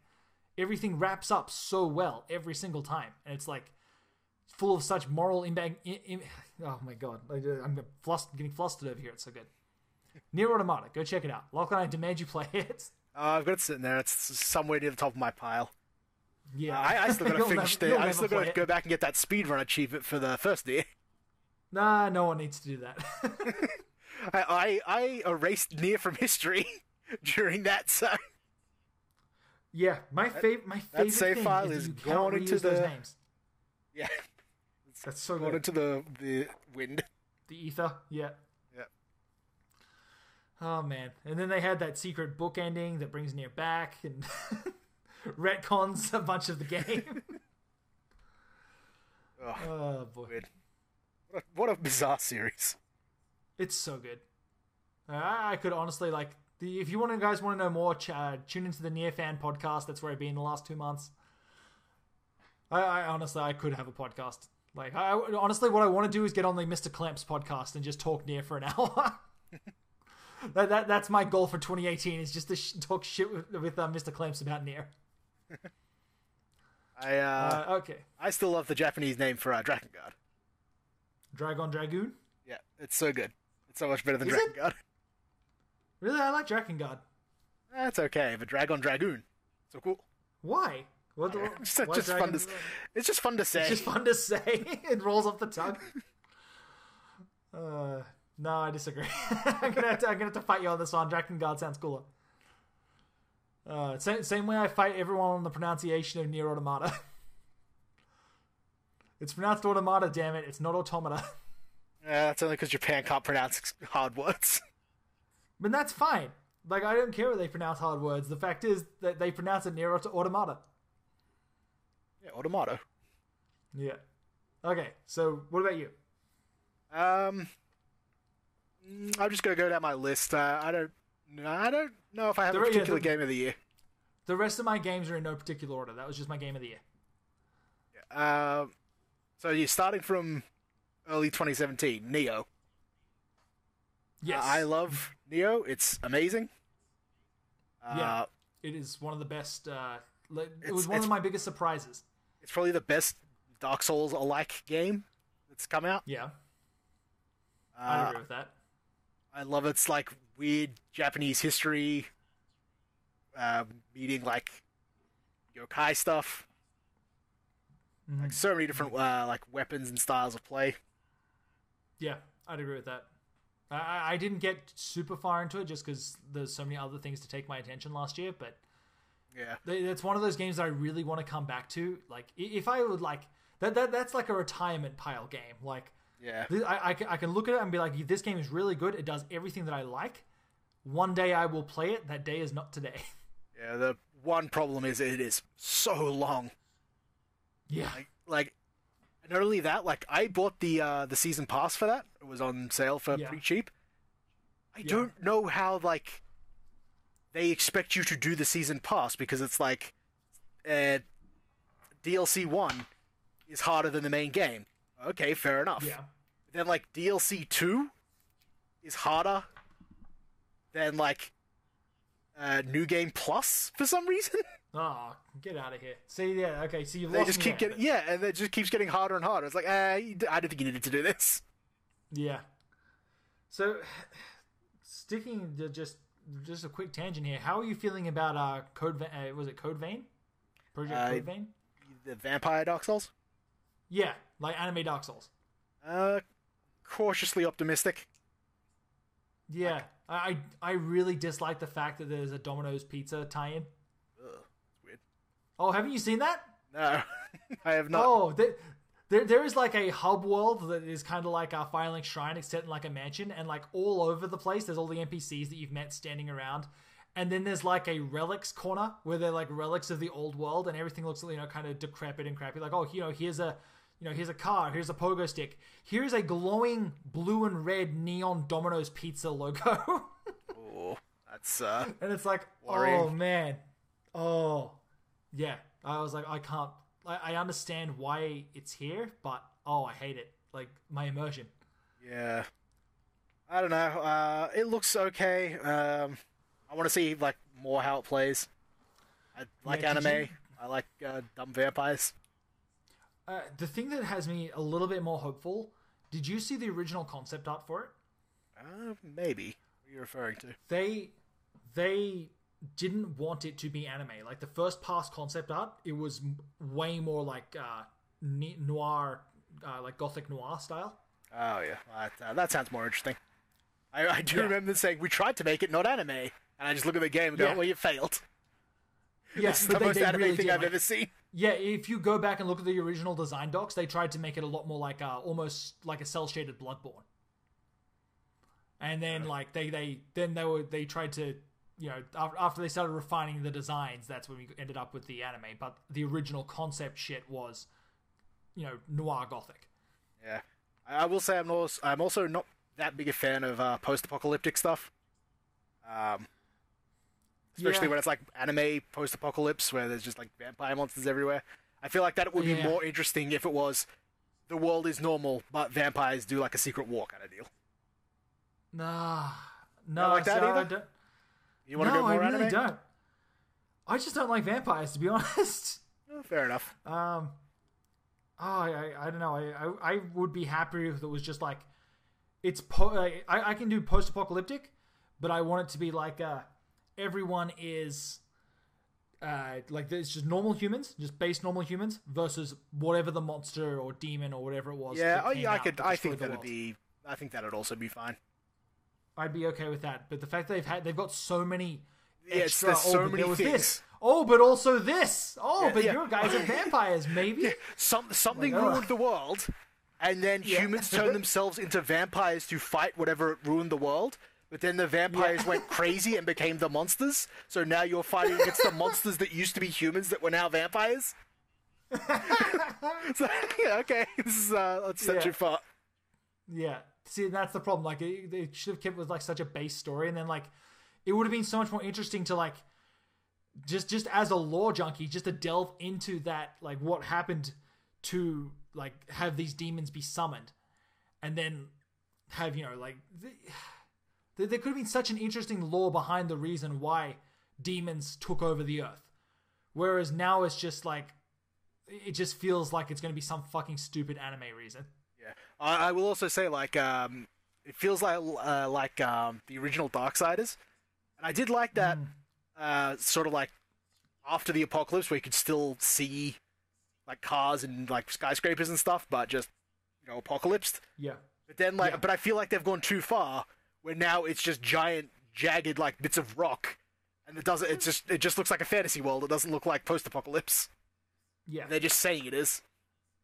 everything wraps up so well every single time. And it's like full of such moral impact. Oh my god. I'm getting flustered over here. It's so good. Nier Automata, go check it out. Lachlan, I demand you play it. I've got it sitting there. It's somewhere near the top of my pile. Yeah, I still got to finish the. I still got to go back and get that speedrun achievement for the first Nier. Nah, no one needs to do that. I erased Nier from history during that, so. Yeah, my favorite save thing file is is you can't going into those the names. Yeah, That's so going good. into the wind. The ether, yeah. Yeah. Oh man, and then they had that secret book ending that brings Nier back and retcons a bunch of the game. Oh boy, Weird. What a bizarre series. it's so good. I could honestly if you guys want to know more, tune into the Nier Fan podcast. That's where I've been the last 2 months. I honestly, I could have a podcast. Honestly, what I want to do is get on the Mr. Clamps podcast and just talk Nier for an hour. That's my goal for 2018 is just to talk shit with Mr. Clamps about Nier. Okay. I still love the Japanese name for Drakengard. Dragoon? Yeah, it's so good. It's so much better than Drakengard. Really? I like Drakengard. That's okay, but Dragoon. So cool. Why? It's just fun to say. It's just fun to say. It rolls off the tongue. No, I disagree. I'm gonna have to fight you on this one. Drakengard sounds cooler. Same way I fight everyone on the pronunciation of Nier Automata. It's pronounced Automata, damn it. It's not Automata. Yeah, that's only because Japan can't pronounce hard words. But that's fine. I don't care what they pronounce hard words. The fact is that they pronounce it Nier Automata. Yeah, Automato. Yeah. Okay, so what about you? I'm just gonna go down my list. I don't know if I have a particular game of the year. The rest of my games are in no particular order. That was just my game of the year. Yeah. So you're starting from early 2017, Neo. Yes. I love Neo. It's amazing. Yeah. It is one of the best. It was one of my biggest surprises. It's probably the best Dark Souls-alike game that's come out. Yeah. I agree with that. I love its weird Japanese history, meeting yokai stuff. Mm-hmm. So many different weapons and styles of play. Yeah, I'd agree with that. I didn't get super far into it just because there's so many other things to take my attention last year, but yeah, it's one of those games that I really want to come back to. If I would that's like a retirement pile game. Yeah, I can look at it and be like, this game is really good. It does everything that I like. One day I will play it. That day is not today. Yeah, the one problem is it is so long. Yeah. Not only that, I bought the season pass for that. It was on sale for pretty cheap. I don't know how they expect you to do the season pass because it's DLC 1 is harder than the main game. Okay, fair enough. Yeah. Then DLC 2 is harder than New Game Plus for some reason. Oh, get out of here. See, yeah, okay, so you've They lost just me keep there. getting and it just keeps getting harder and harder. It's I didn't think you needed to do this. Yeah. So, sticking to just a quick tangent here. How are you feeling about was it Code Vein? Project Code Vein? The Vampire Dark Souls? Yeah, like anime Dark Souls. Cautiously optimistic. Yeah, I really dislike the fact that there's a Domino's Pizza tie-in. Ugh, it's weird. Oh, haven't you seen that? No, I have not. Oh, there is a hub world that is kind of like a Fire Link Shrine, except in a mansion, and all over the place, there's all the NPCs that you've met standing around. And then there's a relics corner where they're relics of the old world, and everything looks kind of decrepit and crappy. Here's a car, here's a pogo stick, here's a glowing blue and red neon Domino's Pizza logo. Oh, that's and it's worrying. Oh man, oh yeah. I was I can't. I understand why it's here, but I hate it. My immersion. Yeah, I don't know. It looks okay. I want to see more how it plays. I like anime. I like dumb vampires. The thing that has me a little bit more hopeful. Did you see the original concept art for it? Maybe. are you referring to? They didn't want it to be anime. Like the first pass concept art, it was way more like noir, like gothic noir style. Oh yeah, that sounds more interesting. I do remember saying we tried to make it not anime, and I just look at the game and go, "Well, you failed." Yeah, this is the most anime thing I've ever seen. Yeah, if you go back and look at the original design docs, they tried to make it a lot more like almost like a cell shaded Bloodborne. And then like they tried to, you know, after they started refining the designs, that's when we ended up with the anime. But the original concept shit was, you know, noir gothic. Yeah, I will say I'm also not that big a fan of post-apocalyptic stuff. Especially when it's like anime post-apocalypse where there's just like vampire monsters everywhere. I feel like that would be more interesting if it was the world is normal, but vampires do like a secret war kind of deal. No, like that either? Don't... You want to go more anime? I really don't. I just don't like vampires, to be honest. Oh, fair enough. I don't know. I would be happier if it was just like it's I can do post-apocalyptic, but I want it to be like everyone is like it's just normal humans, just base normal humans versus whatever the monster or demon or whatever it was. Yeah, I think that'd also be fine. I'd be okay with that, but the fact they've got so many extra. There's so many things. This. Oh, but also this. Oh, but your guys are vampires, maybe. Yeah. Something ruined the world, and then humans turned themselves into vampires to fight whatever ruined the world. But then the vampires went crazy and became the monsters. So now you're fighting against the monsters that used to be humans that were now vampires. So, okay, this is let's set too far. Yeah. See, that's the problem. Like, they should have kept with like such a base story, and then like, it would have been so much more interesting to like, just as a lore junkie, just to delve into that, like what happened to like have these demons be summoned, and then have, you know, like there could have been such an interesting lore behind the reason why demons took over the earth, whereas now it's just like it just feels like it's going to be some fucking stupid anime reason. Yeah, I will also say like it feels like the original Darksiders, and I did like that sort of like after the apocalypse where you could still see like cars and like skyscrapers and stuff, but just, you know, apocalypsed. Yeah. But then but I feel like they've gone too far where now it's just giant jagged like bits of rock, and it just looks like a fantasy world. It doesn't look like post-apocalypse. Yeah. And they're just saying it is.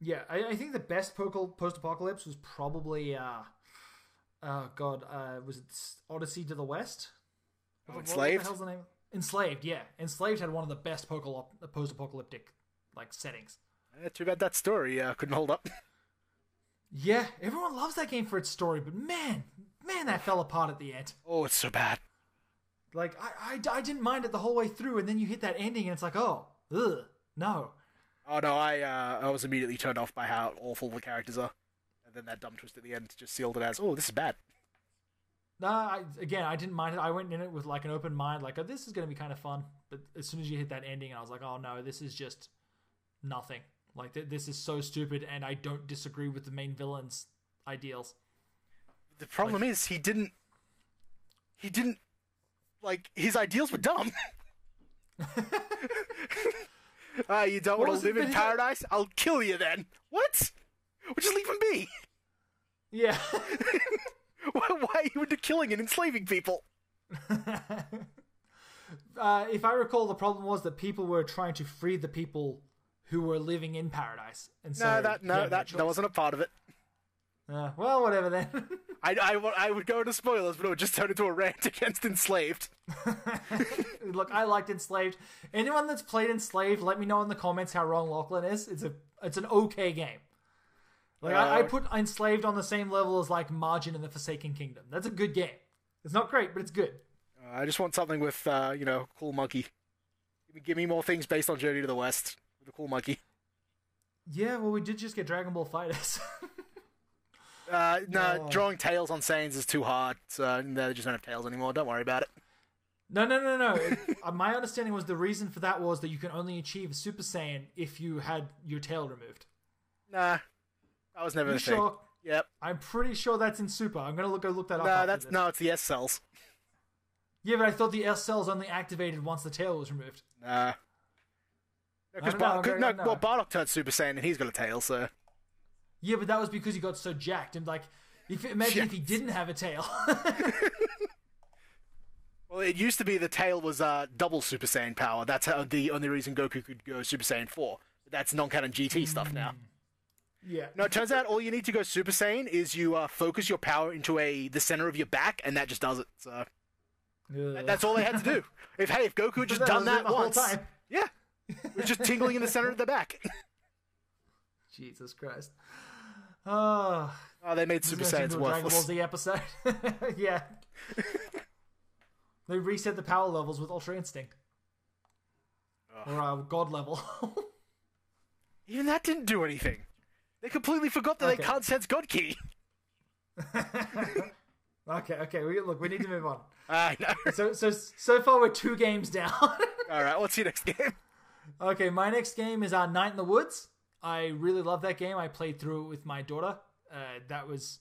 Yeah, I think the best post-apocalypse was probably, was it Odyssey to the West? Enslaved? What the hell's the name? Enslaved, yeah. Enslaved had one of the best post-apocalyptic, like, settings. Too bad that story couldn't hold up. Yeah, everyone loves that game for its story, but man, that fell apart at the end. Oh, it's so bad. Like, I didn't mind it the whole way through, and then you hit that ending, and it's like, oh, ugh, no. Oh no, I was immediately turned off by how awful the characters are, and then that dumb twist at the end just sealed it as, oh, this is bad. Nah, I didn't mind it. I went in it with like an open mind, like, oh, this is going to be kind of fun. But as soon as you hit that ending, I was like, oh no, this is just nothing. Like, this is so stupid, and I don't disagree with the main villain's ideals. The problem is, he didn't, like, his ideals were dumb. You don't want to live in paradise? I'll kill you then. What? Well, just leave him be. Yeah. Why are you into killing and enslaving people? If I recall, the problem was that people were trying to free the people who were living in paradise. And so, that wasn't a part of it. Well, whatever then. I would go into spoilers, but it would just turn into a rant against Enslaved. Look, I liked Enslaved. Anyone that's played Enslaved, let me know in the comments how wrong Lachlan is. It's an okay game. Like, I put Enslaved on the same level as like Margin in the Forsaken Kingdom. That's a good game. It's not great, but it's good. I just want something with cool monkey. Give me more things based on Journey to the West with a cool monkey. Yeah, well, we did just get Dragon Ball FighterZ. Drawing tails on Saiyans is too hard, so they just don't have tails anymore. Don't worry about it. No. My understanding was the reason for that was that you can only achieve a Super Saiyan if you had your tail removed. Nah, that was never the thing. Sure? Yep. I'm pretty sure that's in Super. I'm gonna go look that up. No, it's the S cells. Yeah, but I thought the S cells only activated once the tail was removed. Nah. Well, Bardock turned Super Saiyan and he's got a tail, so... Yeah, but that was because he got so jacked. And, like, imagine if he didn't have a tail. Well, it used to be the tail was double Super Saiyan power. That's the only reason Goku could go Super Saiyan 4. But that's non-canon GT stuff now. Yeah. No, it turns out all you need to go Super Saiyan is you focus your power into the center of your back, and that just does it, so... That's all they had to do. If Goku had just done that once, yeah, it was just tingling in the center of the back. Jesus Christ! Oh, they made Super Saiyans worthless. Dragon Ball Z episode, yeah. They reset the power levels with Ultra Instinct, or God level. Even that didn't do anything. They completely forgot that they can't sense God Ki. Okay. We need to move on. I know. So far we're 2 games down. All right, what's your next game? Okay, my next game is Night in the Woods. I really love that game. I played through it with my daughter. That was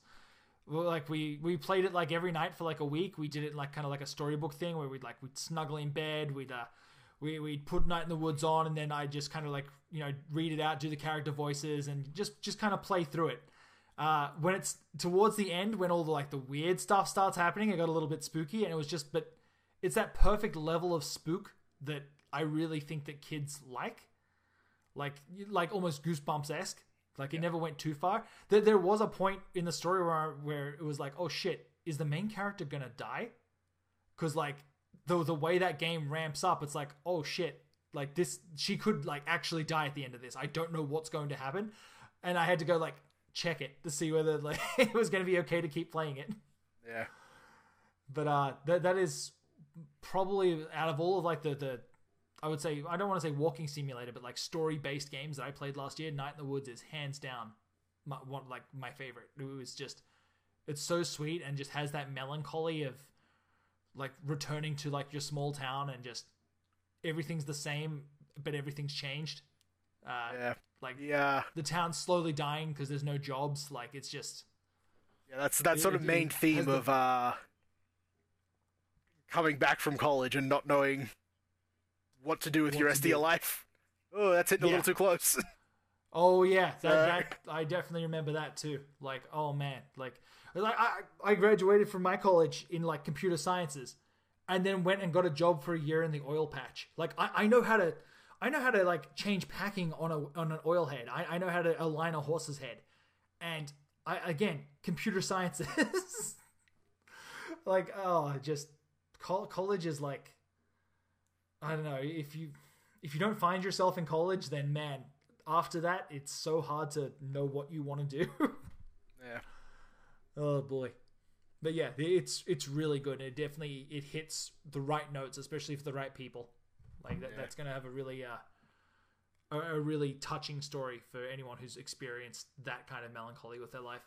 like we played it like every night for like a week. We did it like kind of like a storybook thing where we'd snuggle in bed. We'd put Night in the Woods on, and then I just kind of like read it out, do the character voices, and just kind of play through it. When it's towards the end, when all the weird stuff starts happening, it got a little bit spooky, and it was just, but it's that perfect level of spook that I really think that kids like almost Goosebumps-esque. Like, it never went too far. There was a point in the story where it was like, oh shit, is the main character gonna die? Because like the way that game ramps up, it's like, oh shit, like she could like actually die at the end of this. I don't know what's going to happen, and I had to go like check it to see whether like it was going to be okay to keep playing it. Yeah. But that is probably out of all of like the I would say, I don't want to say walking simulator, but like story-based games that I played last year, Night in the Woods is hands down my favorite. It was just, it's so sweet and just has that melancholy of like returning to like your small town and just everything's the same, but everything's changed. The town's slowly dying because there's no jobs. Like, it's just... Yeah, that's that sort of main theme of coming back from college and not knowing what to do with your rest of your life. Oh, that's hitting a little too close. Oh, yeah. That I definitely remember that, too. Like, oh, man. Like I graduated from my college in, like, computer sciences and then went and got a job for a year in the oil patch. Like, I know how to like change packing on an oil head. I know how to align a horse's head, and again computer sciences. Like, just college is like, I don't know, if you don't find yourself in college, then man, after that it's so hard to know what you want to do. Yeah. Oh boy. But yeah, it's really good. It definitely hits the right notes, especially for the right people. Like that's going to have a really touching story for anyone who's experienced that kind of melancholy with their life.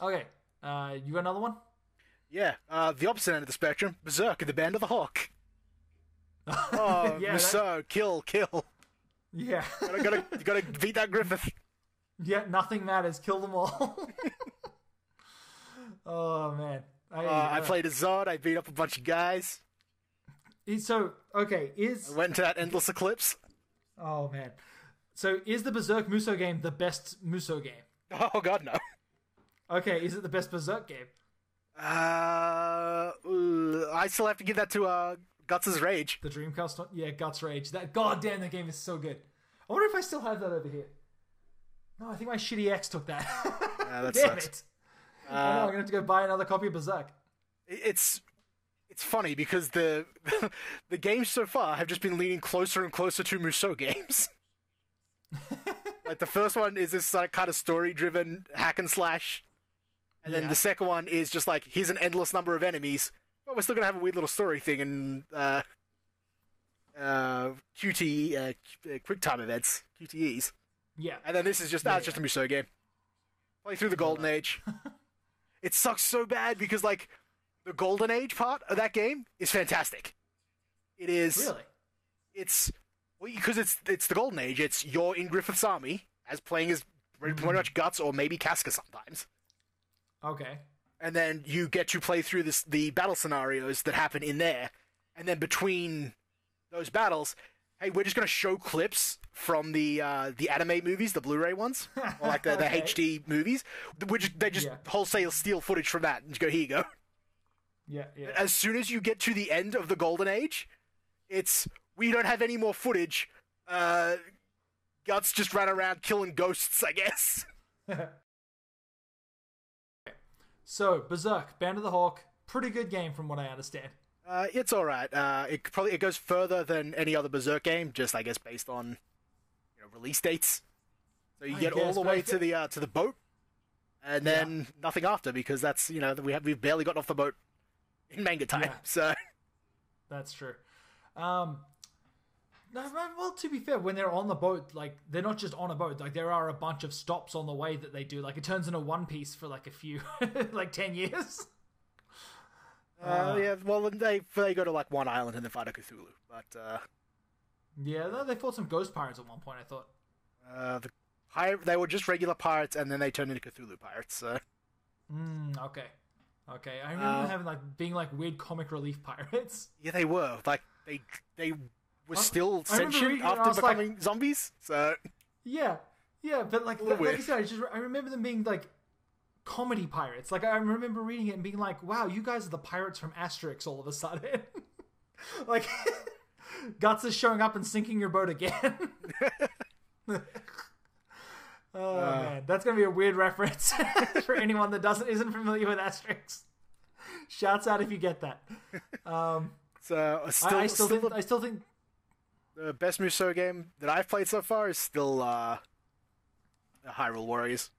Okay, you got another one? Yeah, the opposite end of the spectrum, Berserk and the Band of the Hawk. Oh, yeah, Muso, kill. Yeah. You gotta beat that Griffith. Yeah, nothing matters. Kill them all. Oh, man. I played a Zod, I beat up a bunch of guys. I went into that endless eclipse. Oh man! So is the Berserk Muso game the best Muso game? Oh god, no. Okay, is it the best Berserk game? I still have to give that to Guts' Rage. The Dreamcast one? Yeah, Guts Rage. That goddamn, that game is so good. I wonder if I still have that over here. No, I think my shitty ex took that. That damn sucks. it! I'm gonna have to go buy another copy of Berserk. It's funny because the games so far have just been leaning closer and closer to Musou games. Like, the first one is this like kind of story-driven hack and slash, and then the second one is just like, here's an endless number of enemies, but we're still gonna have a weird little story thing and QTE quick time events, QTEs. Yeah, and then this is just just a Musou game. Play through the Golden Age. It sucks so bad because like, the Golden Age part of that game is fantastic. It is... Really? It's... Well, because it's the Golden Age. It's you're in Griffith's army, as playing as pretty much Guts or maybe Casca sometimes. Okay. and then you get to play through the battle scenarios that happen in there, and then between those battles, hey, we're just going to show clips from the anime movies, the Blu-ray ones, or like the HD movies. They just wholesale steal footage from that and just go, here you go. Yeah. As soon as you get to the end of the Golden Age, we don't have any more footage. Guts just ran around killing ghosts, I guess. So, Berserk, Band of the Hawk, pretty good game from what I understand. It's alright. It goes further than any other Berserk game, just I guess based on release dates. So you get all the way to the boat, and then nothing after, because that's we've barely gotten off the boat in manga time. Yeah. So that's true. No, well, to be fair, when they're on the boat, like, they're not just on a boat. Like, there are a bunch of stops on the way that they do. Like, it turns into One Piece for, like, a few, like, 10 years. Yeah, well, they go to, like, one island and then fight a Cthulhu, but, yeah, they fought some ghost pirates at one point, I thought. They were just regular pirates, and then they turned into Cthulhu pirates, so... Okay. I remember having, being, weird comic relief pirates. Yeah, they were. Like, they were still sentient after becoming zombies, so... Yeah, but like I said, I remember them being comedy pirates. Like, I remember reading it and being like, wow, you guys are the pirates from Asterix all of a sudden. Like, Guts is showing up and sinking your boat again. Man, that's gonna be a weird reference for anyone that isn't familiar with Asterix. Shouts out if you get that. I still think the best Musou game that I've played so far is still Hyrule Warriors.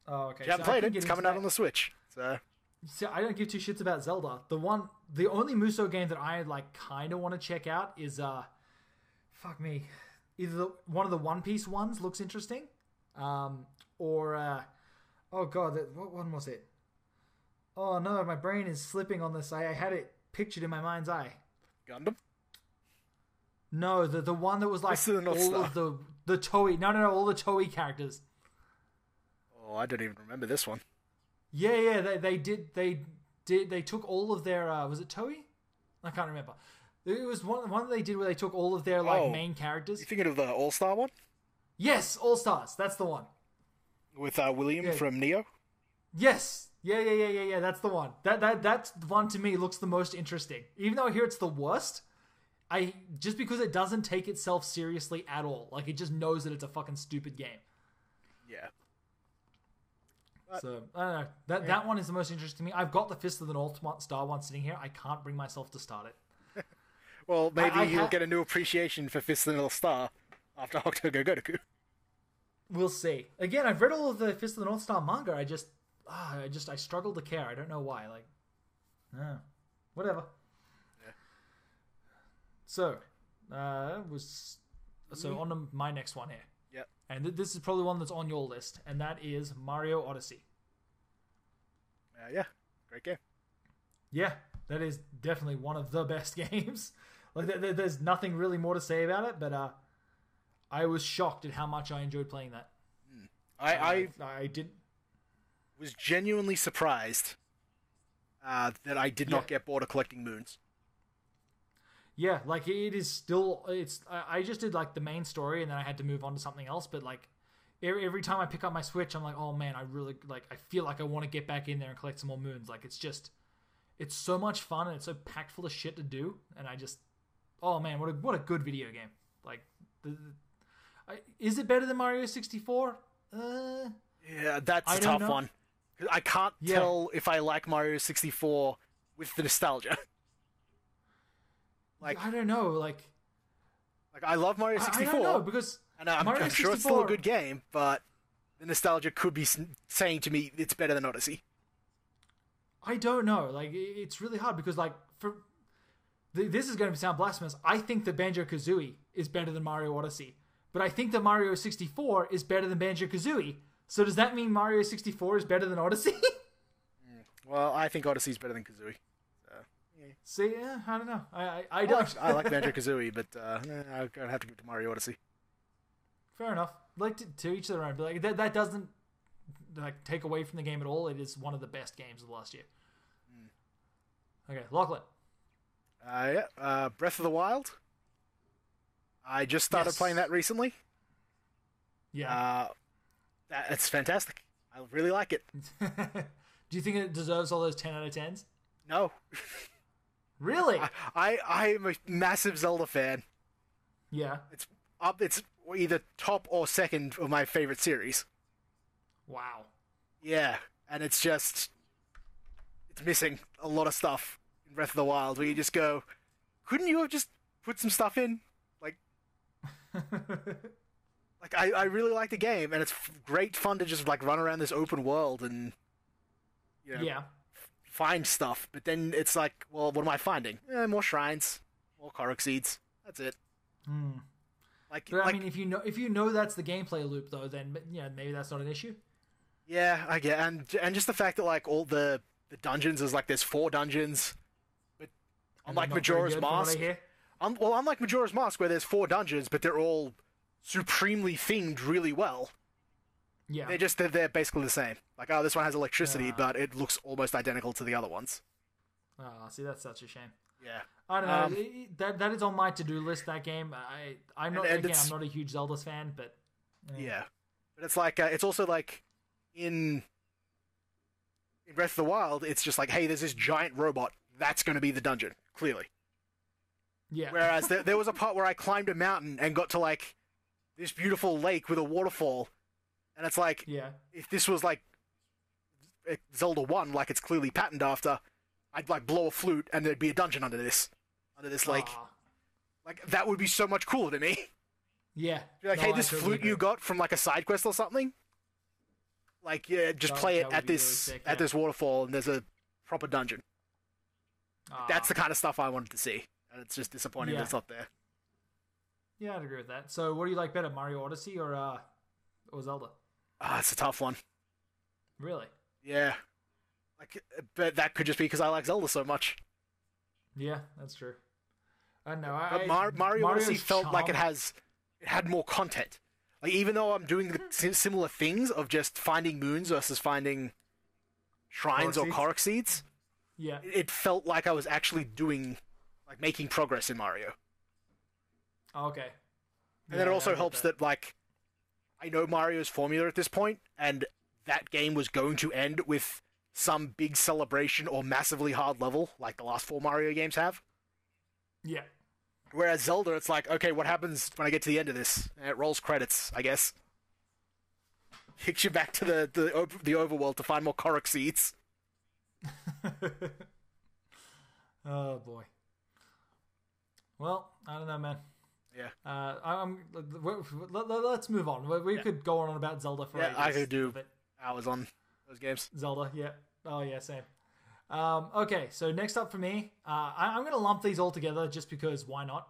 Oh, okay. If you haven't played it, it's coming out on the Switch. So see, I don't give two shits about Zelda. The only Musou game that I kind of want to check out is fuck me, either one of the One Piece ones looks interesting, or oh god, what one was it? Oh no, my brain is slipping on this. I had it pictured in my mind's eye. Gundam? No, the one that was like all of the Toei. No, all the Toei characters. Oh, I don't even remember this one. Yeah, they took all of their was it Toei? I can't remember. It was one that they did where they took all of their main characters. You thinking of the All-Star one? Yes, All-Stars. That's the one. With William from Neo? Yes. Yeah. That's the one. That's the one to me looks the most interesting. Even though I hear it's the worst, just because it doesn't take itself seriously at all. Like, it just knows that it's a fucking stupid game. Yeah. So, I don't know. That one is the most interesting to me. I've got the Fist of the North Star one sitting here. I can't bring myself to start it. Well, maybe you'll get a new appreciation for Fist of the North Star after Hokuto go Gotoku. We'll see. Again, I've read all of the Fist of the North Star manga. I struggle to care. I don't know why. Whatever. Yeah. So, on to my next one here. Yep. And this is probably one that's on your list, and that is Mario Odyssey. Yeah, great game. Yeah, that is definitely one of the best games. There's nothing really more to say about it, but I was shocked at how much I enjoyed playing that. I did. Was genuinely surprised that I did not get bored of collecting moons. Yeah, it is still. I just did the main story and then I had to move on to something else. But every time I pick up my Switch, I'm like, oh man, I really I feel like I want to get back in there and collect some more moons. It's so much fun and it's so packed full of shit to do. And oh man, what a good video game. Is it better than Mario 64? Yeah, that's a tough one. I can't tell if I like Mario 64 with the nostalgia. I don't know. I love Mario 64. I don't know, because I'm sure it's still a good game, but the nostalgia could be saying to me it's better than Odyssey. I don't know. It's really hard because this is going to sound blasphemous. I think that Banjo-Kazooie is better than Mario Odyssey, but I think that Mario 64 is better than Banjo-Kazooie. So does that mean Mario 64 is better than Odyssey? Well, I think Odyssey is better than Kazooie. See, I don't know. I don't. I like Banjo-Kazooie, but I'm gonna have to give it to Mario Odyssey. Fair enough. To each their own. But that doesn't like take away from the game at all, it is one of the best games of the last year. Okay, Lachlan. Breath of the Wild. I just started playing that recently. Yeah. It's fantastic. I really like it. Do you think it deserves all those 10 out of 10s? No. Really? I am a massive Zelda fan. Yeah. It's either top or second of my favorite series. Wow. Yeah, and it's missing a lot of stuff in Breath of the Wild where you just go, couldn't you have just put some stuff in? Like, I really like the game, and it's great fun to just like run around this open world and find stuff. But then it's like, well, what am I finding? More shrines, more Korok seeds. That's it. But I mean, if you know that's the gameplay loop, though, then maybe that's not an issue. Yeah, I get, and just the fact that like all the dungeons is like there's 4 dungeons, but unlike Majora's Mask, unlike Majora's Mask where there's 4 dungeons, but they're all supremely themed really well. Yeah, they're basically the same. Like, this one has electricity, but it looks almost identical to the other ones. Oh, see, that's such a shame. Yeah, I don't know. That is on my to-do list. That game. I'm not a huge Zelda fan, but yeah, but it's like it's also like in Breath of the Wild, it's just like, hey, there's this giant robot. That's going to be the dungeon, clearly. Yeah. Whereas there was a part where I climbed a mountain and got to like this beautiful lake with a waterfall, and it's like, if this was like Zelda 1, like it's clearly patterned after, I'd like blow a flute and there'd be a dungeon under this lake. Like, that would be so much cooler to me. Yeah. You're like, hey, this flute you got from like a side quest or something, like, just play it at this waterfall and there's a proper dungeon. That's the kind of stuff I wanted to see, and it's just disappointing that it's not there. Yeah, I'd agree with that. So, what do you like better, Mario Odyssey or Zelda? It's a tough one. Really? Yeah. Like, but that could just be because I like Zelda so much. Yeah, that's true. I know. But Mario Odyssey felt like it had more content. Like, even though I'm doing the similar things of just finding moons versus finding shrines or Korok seeds, it felt like I was actually making progress in Mario. Okay. And then it also helps that, like, I know Mario's formula at this point, and that game was going to end with some big celebration or massively hard level, like the last 4 Mario games have. Yeah. Whereas Zelda, it's like, okay, what happens when I get to the end of this? And it rolls credits, I guess. Kicks you back to the overworld to find more Korok seeds. Oh, boy. Well, I don't know, man. Yeah. Let's move on. We could go on about Zelda for ages. I could do hours on those games. Zelda, yeah. Oh, yeah, same. Okay, so next up for me, I'm going to lump these all together just because why not?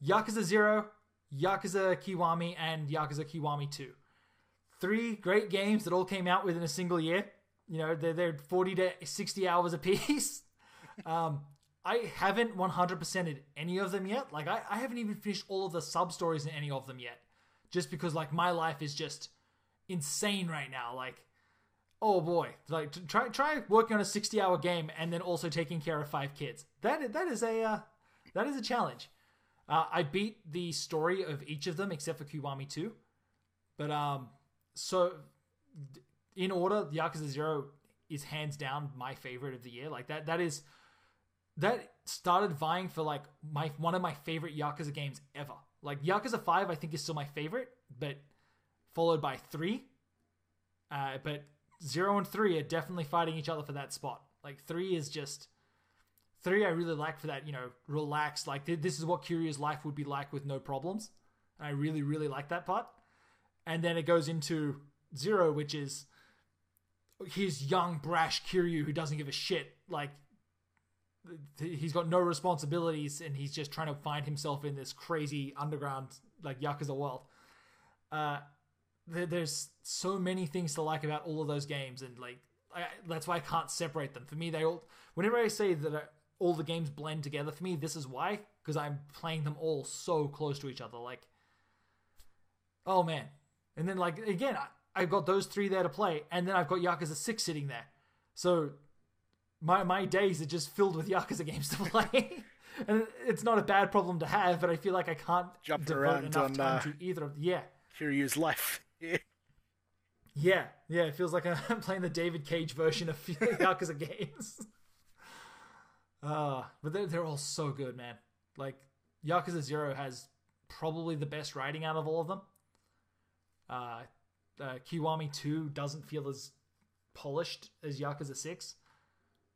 Yakuza 0, Yakuza Kiwami, and Yakuza Kiwami 2. 3 great games that all came out within a single year. You know, they're 40 to 60 hours a piece. I haven't 100%ed any of them yet. Like, I haven't even finished all of the sub-stories in any of them yet. Just because, like, my life is just insane right now. Like, oh boy. Like, try working on a 60-hour game and then also taking care of 5 kids. That is a challenge. I beat the story of each of them except for Kiwami 2. But, so, in order, Yakuza 0 is hands down my favorite of the year. Like, that started vying for like one of my favorite Yakuza games ever. Like, Yakuza 5 I think is still my favorite, but followed by 3. But 0 and 3 are definitely fighting each other for that spot. Like, 3 I really like for that, relaxed, like this is what Kiryu's life would be like with no problems. And I really, really like that part. And then it goes into 0, which is his young, brash Kiryu who doesn't give a shit. Like, he's got no responsibilities and he's just trying to find himself in this crazy underground, like, Yakuza world. There's so many things to like about all of those games, and like that's why I can't separate them. For me, whenever I say that all the games blend together, for me, this is why, because I'm playing them all so close to each other. Like, oh man. And then, like, again, I've got those 3 there to play, and then I've got Yakuza 6 sitting there. So my days are just filled with Yakuza games to play. And it's not a bad problem to have, but I feel like I can't devote enough time to either of them. Yeah. Kiryu's life. Yeah, it feels like I'm playing the David Cage version of Yakuza games. But they're all so good, man. Like, Yakuza 0 has probably the best writing out of all of them. Kiwami 2 doesn't feel as polished as Yakuza 6,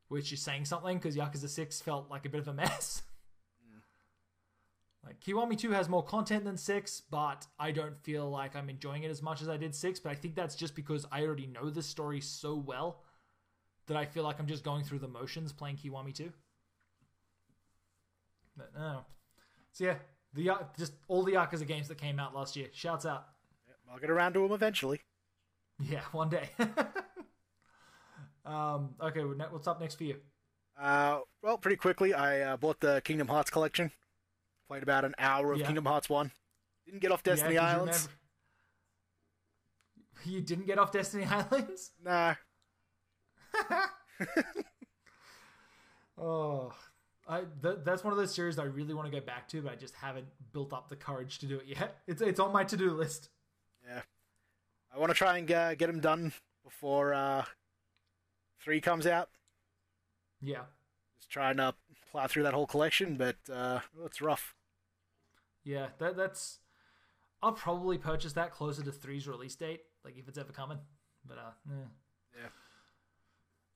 which is saying something, because Yakuza 6 felt like a bit of a mess. Like, Kiwami 2 has more content than 6, but I don't feel like I'm enjoying it as much as I did 6, but I think that's just because I already know the story so well that I feel like I'm just going through the motions playing Kiwami 2. But, no. So yeah, just all the Yakuza games that came out last year. Shouts out. I'll get around to them eventually. Yeah, one day. Okay, what's up next for you? Well, pretty quickly, I bought the Kingdom Hearts collection. Played about an hour of Kingdom Hearts 1. Didn't get off Destiny Islands. You didn't get off Destiny Islands? Nah. That's one of those series that I really want to go back to, but I just haven't built up the courage to do it yet. It's on my to-do list. Yeah. I want to try and get them done before 3 comes out. Yeah. Just trying to plow through that whole collection, but it's rough. Yeah, that's... I'll probably purchase that closer to 3's release date, like if it's ever coming. But, Yeah.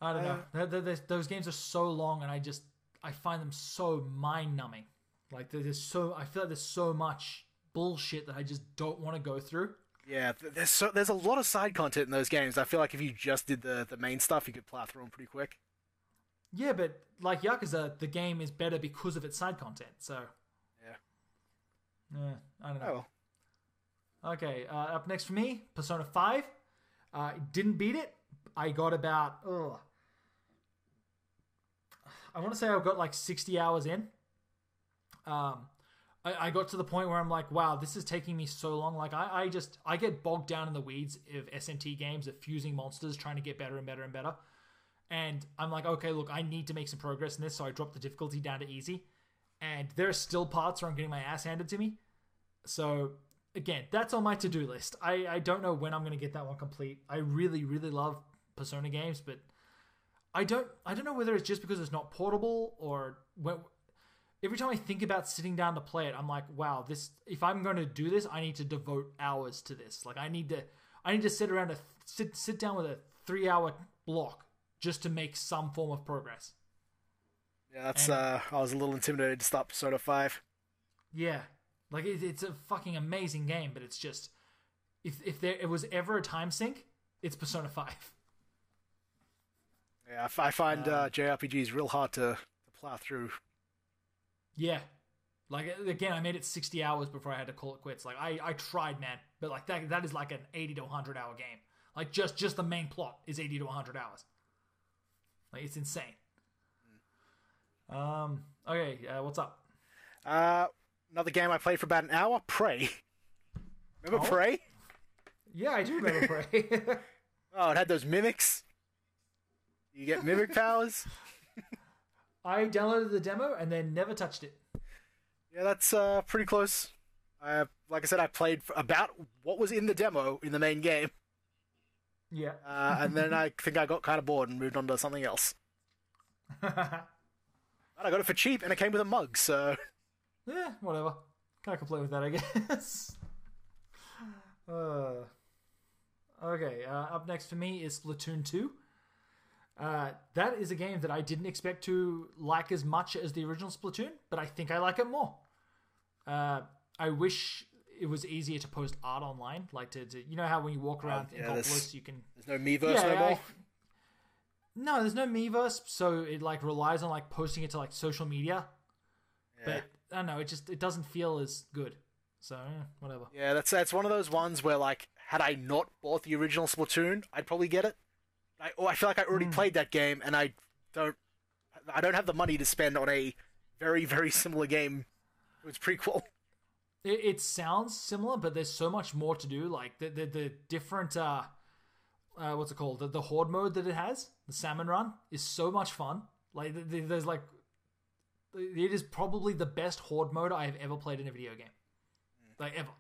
I don't know. Those games are so long, and I find them so mind-numbing. Like, I feel like there's so much bullshit that I just don't want to go through. Yeah, there's a lot of side content in those games. I feel like if you just did the main stuff, you could plow through them pretty quick. Yeah, but like Yakuza, the game is better because of its side content, so... Yeah, I don't know. Oh. Okay, up next for me, Persona 5. Didn't beat it. I got about... I want to say I got like 60 hours in. I got to the point where I'm like, wow, this is taking me so long. Like, I get bogged down in the weeds of SMT games, of fusing monsters, trying to get better and better and better. And I'm like, okay, look, I need to make some progress in this, so I dropped the difficulty down to easy. And there are still parts where I'm getting my ass handed to me. So, again, that's on my to-do list. I don't know when I'm going to get that one complete. I really, really love Persona games, but I don't know whether it's just because it's not portable, or every time I think about sitting down to play it, I'm like, wow, if I'm going to do this, I need to devote hours to this. Like, I need to sit around sit down with a 3-hour block just to make some form of progress. Yeah, that's I was a little intimidated to start Persona 5. Yeah, like it's a fucking amazing game, but it's just if there was ever a time sink, it's Persona 5. Yeah, I find JRPGs real hard to plow through. Yeah, like again, I made it 60 hours before I had to call it quits. Like I tried, man, but like that is like an 80 to 100 hour game. Like just the main plot is 80 to 100 hours. Like, it's insane. Okay, what's up? Another game I played for about an hour, Prey. Remember Prey? Yeah, I do remember Prey. Oh, it had those mimics. You get mimic powers. I downloaded the demo and then never touched it. Yeah, that's pretty close. Like I said, I played about what was in the demo in the main game. Yeah. And then I think I got kind of bored and moved on to something else. But I got it for cheap, and it came with a mug, so... Yeah, whatever. Can't complain with that, I guess. Okay, up next for me is Splatoon 2. That is a game that I didn't expect to like as much as the original Splatoon, but I think I like it more. I wish it was easier to post art online, like to you know how when you walk around in Gopolis, you can... There's no Miiverse no more? No, there's no Miiverse, so it like relies on like posting it to like social media. Yeah. But I don't know, it doesn't feel as good. So whatever. Yeah, that's one of those ones where like had I not bought the original Splatoon, I'd probably get it. I feel like I already played that game, and I don't have the money to spend on a very, very similar game. It was prequel. it sounds similar, but there's so much more to do. Like the different what's it called? The horde mode that it has, the salmon run, is so much fun. Like there's like, it is probably the best horde mode I have ever played in a video game, like ever.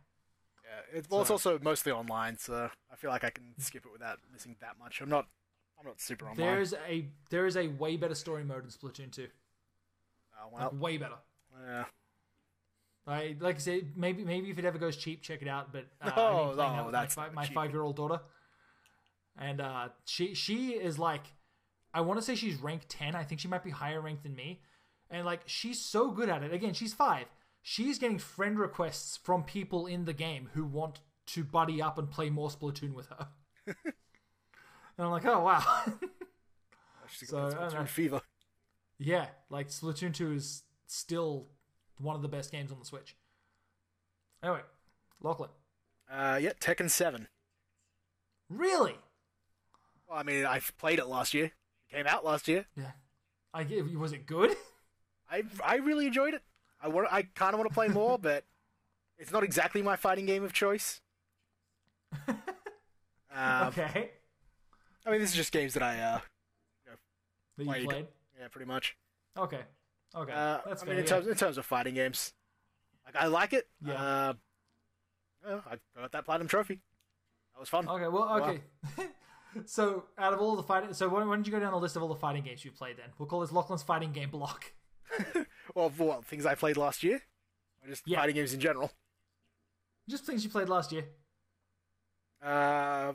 Yeah, it's also mostly online, so I feel like I can skip it without missing that much. I'm not super online. There is a way better story mode in Splatoon 2. Oh well, like, way better. Yeah. Like I said, maybe if it ever goes cheap, check it out. But that's my 5-year-old daughter, and she is like, I want to say she's ranked 10. I think she might be higher ranked than me, and like she's so good at it. Again, she's 5. She's getting friend requests from people in the game who want to buddy up and play more Splatoon with her. And I'm like, oh wow. She's got Splatoon fever. Yeah, like Splatoon 2 is still one of the best games on the Switch. Anyway, Lachlan. Yeah, Tekken 7. Really? Well, I mean, I played it last year. It came out last year. Yeah. Was it good? I really enjoyed it. I kind of want to play more, but it's not exactly my fighting game of choice. Okay. I mean, this is just games that I that you played? Yeah, pretty much. Okay. That's fair. In terms of fighting games, like I like it. Yeah. I got that platinum trophy. That was fun. Okay. Well. Okay. Wow. So, out of all the fighting, why don't you go down the list of all the fighting games you've played? Then we'll call this Lachlan's fighting game block. Well, for what, things I played last year, or just fighting games in general? Just things you played last year. I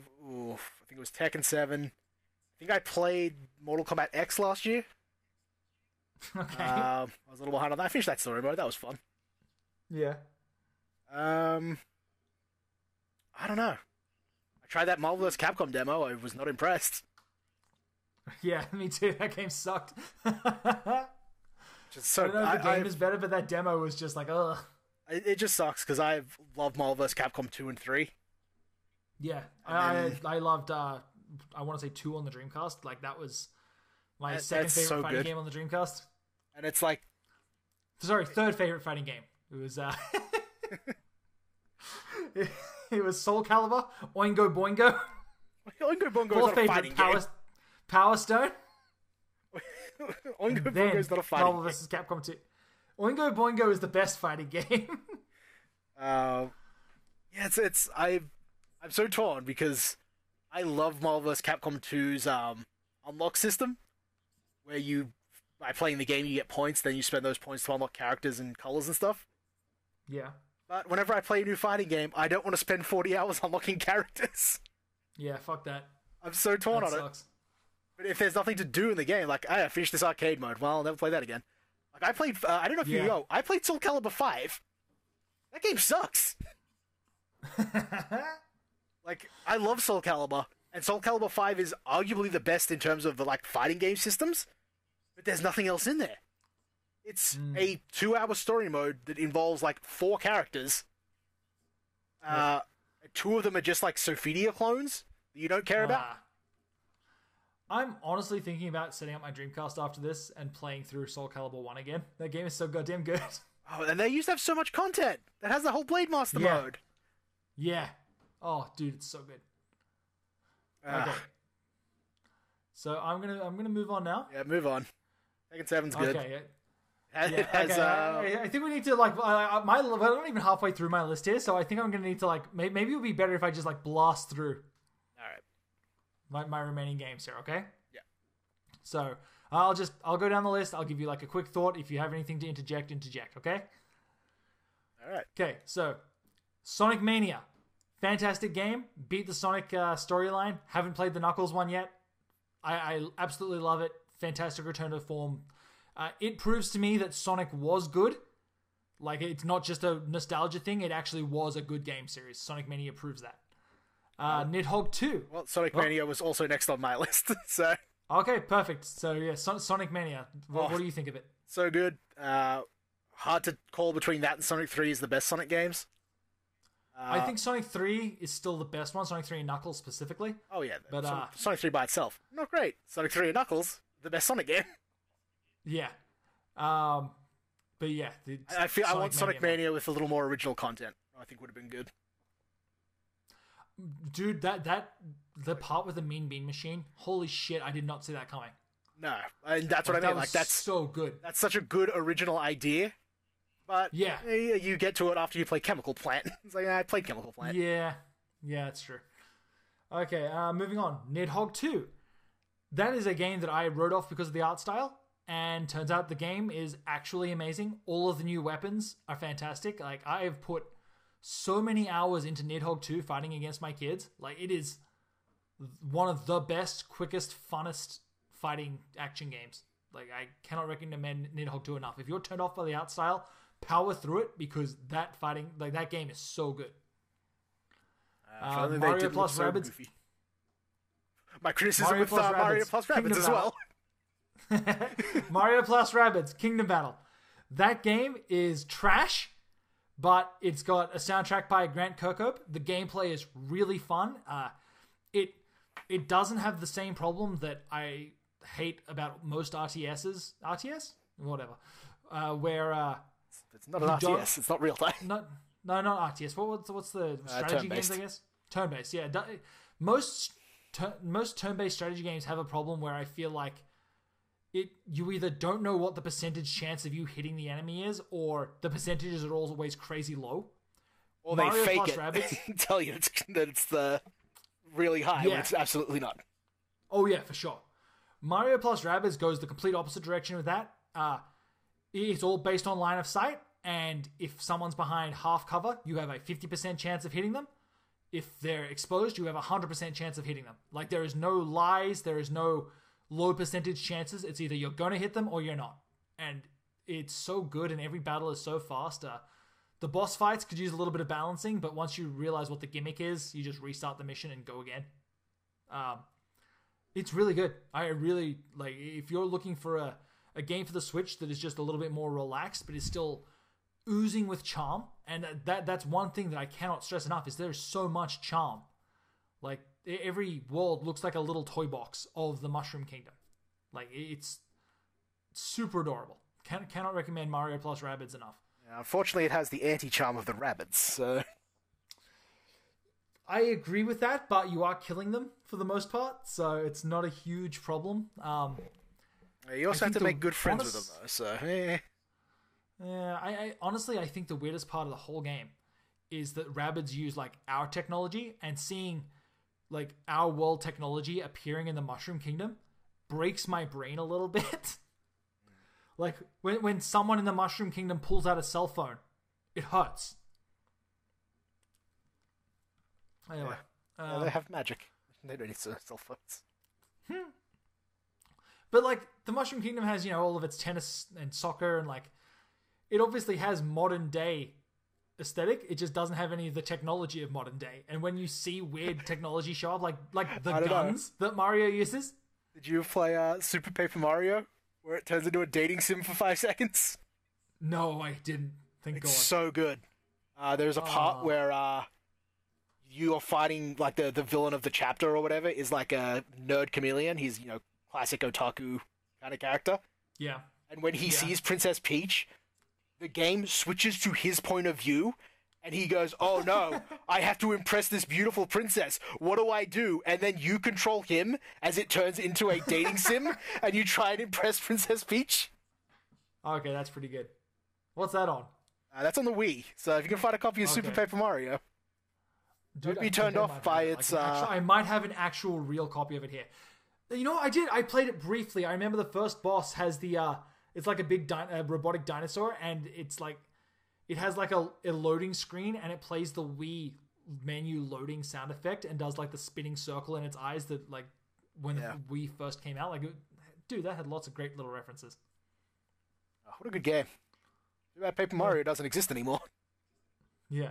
think it was Tekken 7. I think I played Mortal Kombat X last year. Okay. I was a little behind on that. I finished that story mode. That was fun. Yeah. I don't know. I tried that Marvel vs. Capcom demo. I was not impressed. Yeah, me too. That game sucked. Just so, the game is better, but that demo was just like, ugh. It just sucks because I loved Marvel vs. Capcom 2 and 3. Yeah, I loved. I want to say 2 on the Dreamcast. Like that was my second favorite fighting game on the Dreamcast. And it's like, sorry, third favorite fighting game. It was it was Soul Calibur, Oingo Boingo. Oingo Boingo is not a fighting game. Power Stone. Oingo Boingo is not a fighting game. Marvel vs. Capcom 2. Oingo Boingo is the best fighting game. Yeah, I'm so torn because I love Marvel vs. Capcom 2's unlock system, where by playing the game you get points, then you spend those points to unlock characters and colors and stuff. Yeah. But whenever I play a new fighting game, I don't want to spend 40 hours unlocking characters. Yeah, fuck that. I'm so torn on sucks. it. But if there's nothing to do in the game, like, I finished this arcade mode, well, I'll never play that again. Like, I played, I don't know if you know, I played Soul Calibur 5. That game sucks. Like, I love Soul Calibur, and Soul Calibur 5 is arguably the best in terms of the, like, fighting game systems, but there's nothing else in there. It's a 2-hour story mode that involves, like, 4 characters. 2 of them are just, like, Sophidia clones that you don't care about. I'm honestly thinking about setting up my Dreamcast after this and playing through Soul Calibur 1 again. That game is so goddamn good. Oh, and they used to have so much content that has the whole Blade Master mode. Yeah. Oh, dude, it's so good. Okay. So I'm gonna move on now. Yeah, move on. Tekken 7's good. Okay. It has. I think we need to like. I'm not even halfway through my list here, so I think I'm gonna need to like. Maybe it would be better if I just like blast through. All right. My remaining games here. Okay. Yeah. So I'll go down the list. I'll give you like a quick thought. If you have anything to interject. Okay. All right. Okay. So Sonic Mania. Fantastic game. Beat the Sonic storyline. Haven't played the Knuckles one yet. I absolutely love it. Fantastic return to form. It proves to me that Sonic was good. Like, it's not just a nostalgia thing. It actually was a good game series. Sonic Mania proves that. Nidhogg 2. Well, Sonic Mania was also next on my list. So okay, perfect. So, yeah, Sonic Mania. What do you think of it? So good. Hard to call between that and Sonic 3 is the best Sonic games. I think Sonic 3 is still the best one. Sonic 3 and Knuckles specifically. Oh, yeah. But Sonic 3 by itself, not great. Sonic 3 and Knuckles, the best Sonic game. Yeah. But yeah, I want Sonic Mania with a little more original content. I think would have been good. Dude, the part with the Mean Bean Machine, holy shit, I did not see that coming. No, and that's what I mean. Like, that's so good. That's such a good original idea. But yeah, you get to it after you play Chemical Plant. It's like, I played Chemical Plant. Yeah, that's true. Okay, moving on. Nidhogg 2. That is a game that I wrote off because of the art style, and turns out the game is actually amazing. All of the new weapons are fantastic. Like, I have put so many hours into Nidhogg 2 fighting against my kids. Like, it is one of the best, quickest, funnest fighting action games. Like, I cannot recommend Nidhogg 2 enough. If you're turned off by the art style, power through it, because that game is so good. Mario plus Rabbids. My criticism with Mario plus Rabbids as well. Mario plus Rabbids Kingdom Battle. That game is trash, but it's got a soundtrack by Grant Kirkhope. The gameplay is really fun. It doesn't have the same problem that I hate about most RTSs. RTS? Whatever. Where it's not an RTS. It's not real time. No, not RTS. What's the strategy games? I guess turn-based. Yeah, most turn-based strategy games have a problem where I feel like you either don't know what the percentage chance of you hitting the enemy is, or the percentages are always crazy low. Or they fake it and tell you that it's the really high when it's absolutely not. Oh yeah, for sure. Mario plus Rabbids goes the complete opposite direction with that. It's all based on line of sight, and if someone's behind half cover, you have a 50% chance of hitting them. If they're exposed, you have a 100% chance of hitting them. Like, there is no lies, there is no low percentage chances. It's either you're going to hit them or you're not. And it's so good, and every battle is so fast. The boss fights could use a little bit of balancing, but once you realize what the gimmick is, you just restart the mission and go again. It's really good. I really, like, if you're looking for a game for the Switch that is just a little bit more relaxed, but is still oozing with charm, and that's one thing that I cannot stress enough, is there's so much charm. Like, every world looks like a little toy box of the Mushroom Kingdom. Like, it's super adorable. Cannot recommend Mario plus Rabbids enough. Yeah, unfortunately, it has the anti-charm of the Rabbids, so... I agree with that, but you are killing them for the most part, so it's not a huge problem. You also have to make good friends with them, though, so... Yeah, I honestly, I think the weirdest part of the whole game is that Rabbids use, like, our technology, and seeing, like, our world technology appearing in the Mushroom Kingdom breaks my brain a little bit. Like, when someone in the Mushroom Kingdom pulls out a cell phone, it hurts. Anyway. Yeah, they have magic. They don't need cell phones. But, like, the Mushroom Kingdom has, all of its tennis and soccer, and, like, it obviously has modern day aesthetic. It just doesn't have any of the technology of modern day. And when you see weird technology show up, like the guns that Mario uses. Did you play Super Paper Mario, where it turns into a dating sim for 5 seconds? No, I didn't. Thank God. It's so good. There's a part where you are fighting, like, the villain of the chapter or whatever is like a nerd chameleon. He's, classic otaku kind of character. Yeah. And when he sees Princess Peach, the game switches to his point of view, and he goes, oh no, I have to impress this beautiful princess. What do I do? And then you control him as it turns into a dating sim, and you try and impress Princess Peach. Okay, that's pretty good. What's that on? That's on the Wii, so if you can find a copy of Super Paper Mario. Dude, don't be turned off by its... I might have an actual real copy of it here. I did. I played it briefly. I remember the first boss has the... It's like a big robotic dinosaur, and it's like... It has like a loading screen, and it plays the Wii menu loading sound effect, and does like the spinning circle in its eyes that, like, when the Wii first came out. Like, dude, that had lots of great little references. Oh, what a good game. Too bad Paper Mario doesn't exist anymore. Yeah.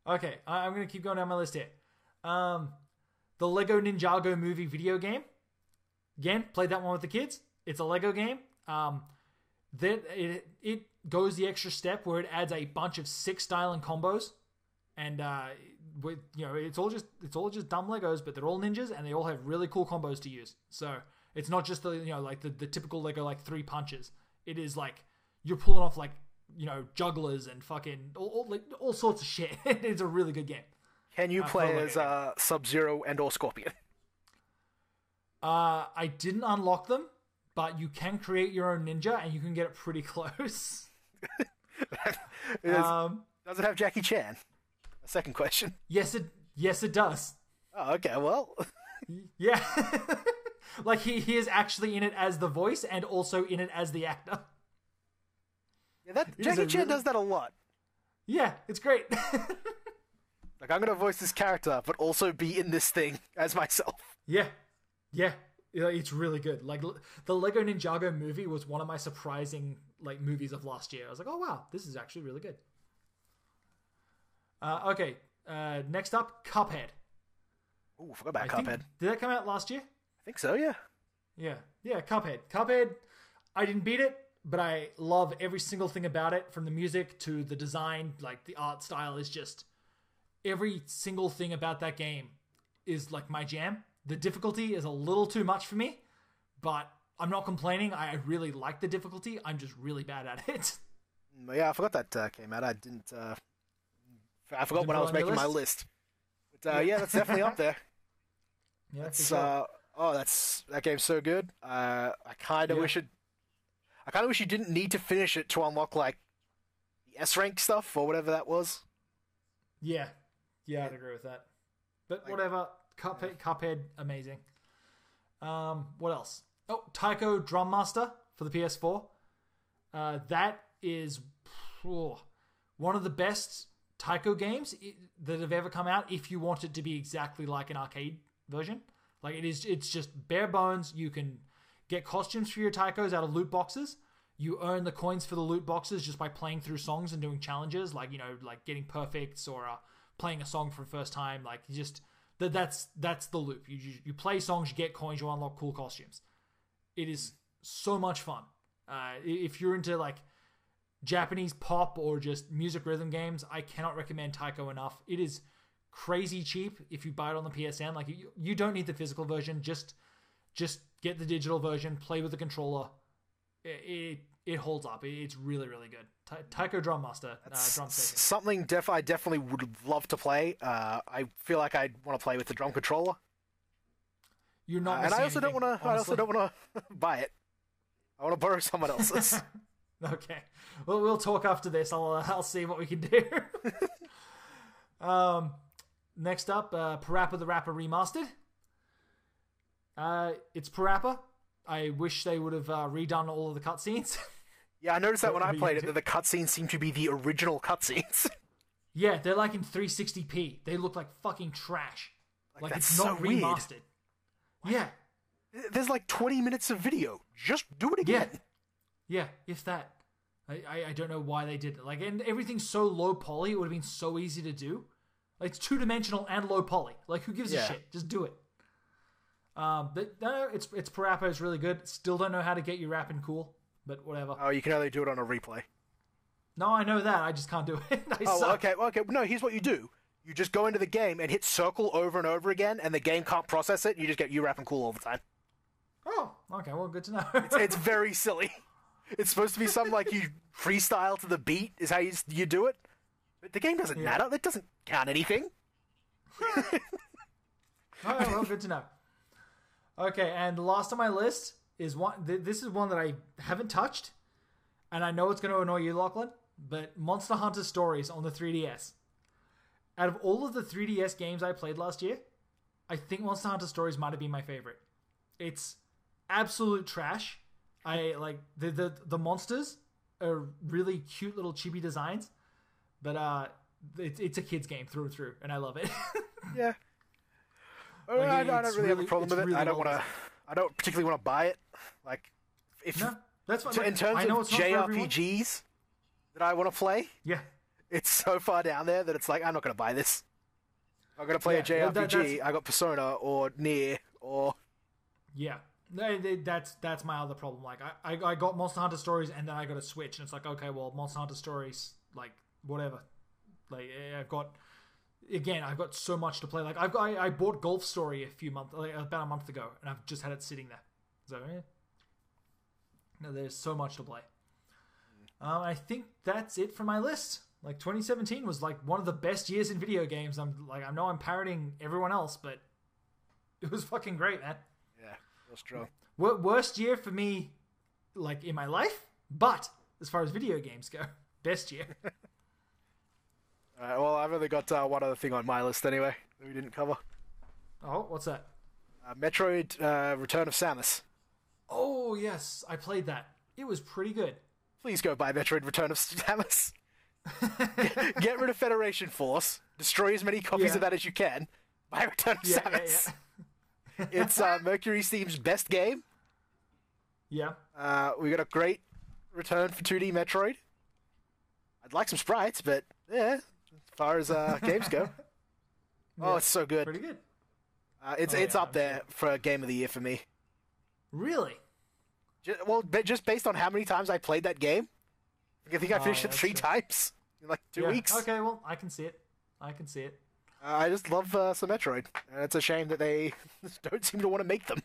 Okay, I'm going to keep going down my list here. The Lego Ninjago movie video game. Again, played that one with the kids. It's a Lego game. It goes the extra step where it adds a bunch of sick style and combos, and it's all just dumb Legos, but they're all ninjas and they all have really cool combos to use. So it's not just the typical Lego, like 3 punches. It is like you're pulling off like jugglers and fucking all sorts of shit. It's a really good game. Can you play as Sub-Zero and or Scorpion? I didn't unlock them, but you can create your own ninja and you can get it pretty close. Does it have Jackie Chan? A second question. Yes, it does. Oh, okay, well. Yeah. Like, he is actually in it as the voice and also in it as the actor. Yeah, Jackie Chan does that a lot. Yeah, it's great. Like, I'm going to voice this character, but also be in this thing as myself. Yeah. It's really good. Like, the Lego Ninjago movie was one of my surprising, movies of last year. I was like, oh, wow, this is actually really good. Okay, next up, Cuphead. Ooh, forgot about Cuphead. Did that come out last year? I think so, yeah. Yeah, Cuphead. Cuphead, I didn't beat it, but I love every single thing about it, from the music to the design. Like, the art style is just... Every single thing about that game is, my jam. The difficulty is a little too much for me, but I'm not complaining. I really like the difficulty. I'm just really bad at it. Yeah, I forgot that came out. I didn't... I forgot when I was making my list. But, yeah, that's definitely up there. Yeah, sure. That game's so good. I kind of wish you didn't need to finish it to unlock the S rank stuff or whatever that was. Yeah, I'd agree with that. But whatever. Cuphead, amazing. What else? Oh, Taiko Drum Master for the PS4. That is one of the best Taiko games that have ever come out, if you want it to be exactly like an arcade version. It's just bare bones. You can get costumes for your Taikos out of loot boxes. You earn the coins for the loot boxes just by playing through songs and doing challenges, like getting perfects or playing a song for the first time. That's the loop. You play songs, you get coins, you unlock cool costumes. It is so much fun. If you're into Japanese pop or just music rhythm games, I cannot recommend Taiko enough. It is crazy cheap if you buy it on the PSN. You don't need the physical version. Just get the digital version. Play with the controller. It holds up. It's really, really good. Taiko Drum Master. Drum Station. Something I definitely would love to play. I feel like I'd want to play with the drum controller. You're not. And I also don't want to buy it. I want to borrow someone else's. Okay. Well, we'll talk after this. I'll see what we can do. Next up, Parappa the Rapper Remastered. It's Parappa. I wish they would have redone all of the cutscenes. Yeah, I noticed that when I played it, that the cutscenes seem to be the original cutscenes. Yeah, they're in 360p. They look like fucking trash. That's it's not so remastered. Weird. Yeah. There's 20 minutes of video. Just do it again. Yeah, if that. I don't know why they did it. And everything's so low poly, it would have been so easy to do. It's two-dimensional and low poly. Who gives a shit? Just do it. But no, it's Parappa. It's really good. Still don't know how to get you rapping cool, but whatever. Oh, you can only do it on a replay. No, I know that. I just can't do it. Suck. Okay. No, here's what you do. You just go into the game and hit circle over and over again, and the game can't process it. You just get you rapping cool all the time. Oh, okay. Well, good to know. It's very silly. It's supposed to be something you freestyle to the beat is how you do it. But the game doesn't matter. That doesn't count anything. Oh, well, good to know. Okay, and the last on my list is one. This is one that I haven't touched, and I know it's going to annoy you, Lachlan, but Monster Hunter Stories on the 3DS. Out of all of the 3DS games I played last year, I think Monster Hunter Stories might have been my favorite. It's absolute trash. I like the monsters are really cute little chibi designs, but it's a kid's game through and through, and I love it. Yeah. I don't really have a problem with it. Really I don't particularly want to buy it. No, that's fine. In terms of JRPGs that I want to play, it's so far down there that it's I'm not going to buy this. I'm going to play a JRPG. I got Persona or Nier or... Yeah. That's my other problem. I got Monster Hunter Stories and then I got a Switch and it's okay, well, Monster Hunter Stories, whatever. I've got so much to play. I bought Golf Story about a month ago, and I've just had it sitting there. So no, there's so much to play. I think that's it for my list. Like 2017 was like one of the best years in video games. I know I'm parroting everyone else, but it was fucking great, man. Yeah, real strong. Worst year for me, like in my life, but as far as video games go, best year. Alright, well, I've only got one other thing on my list anyway that we didn't cover. Oh, what's that? Metroid Return of Samus. Oh, yes, I played that. It was pretty good. Please go buy Metroid Return of Samus. Get rid of Federation Force. Destroy as many copies of that as you can. Buy Return of Samus. It's Mercury Steam's best game. Yeah. We got a great return for 2D Metroid. I'd like some sprites, but yeah, as far as games go. Oh, it's so good. Pretty good. It's up there for Game of the Year for me. Really? Just based on how many times I played that game, I think I finished it 3 times in like 2 weeks. Okay, well, I can see it. I just love some Metroid, and it's a shame that they don't seem to want to make them.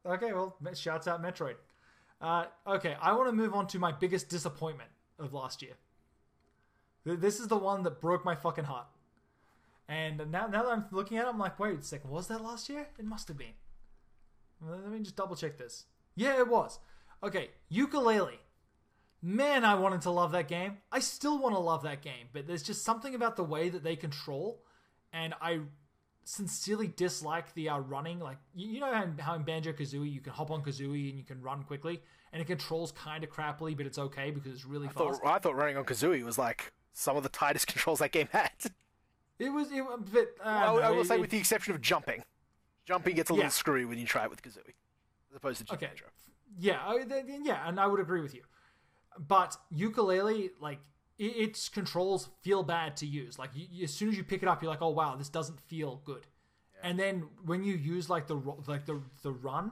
Okay, well, shouts out Metroid. Okay, I want to move on to my biggest disappointment of last year. This is the one that broke my fucking heart. And now that I'm looking at it, I'm like, wait a second, was that last year? It must have been. Let me just double check this. Yeah, it was. Okay, Yooka-Laylee. Man, I wanted to love that game. I still want to love that game, but there's just something about the way that they control, and I sincerely dislike the running. Like, you know how in Banjo-Kazooie you can hop on Kazooie and you can run quickly, and it controls kind of crappily, but it's okay because it's really fast. I thought running on Kazooie was like some of the tightest controls that game had. It was, but I will say, with the exception of jumping. Jumping gets a little screwy when you try it with Kazooie, as opposed to Banjo. Yeah, and I would agree with you. But Yooka-Laylee, like, its controls feel bad to use. Like, as soon as you pick it up, you're like, oh wow, this doesn't feel good. Yeah. And then when you use like the run,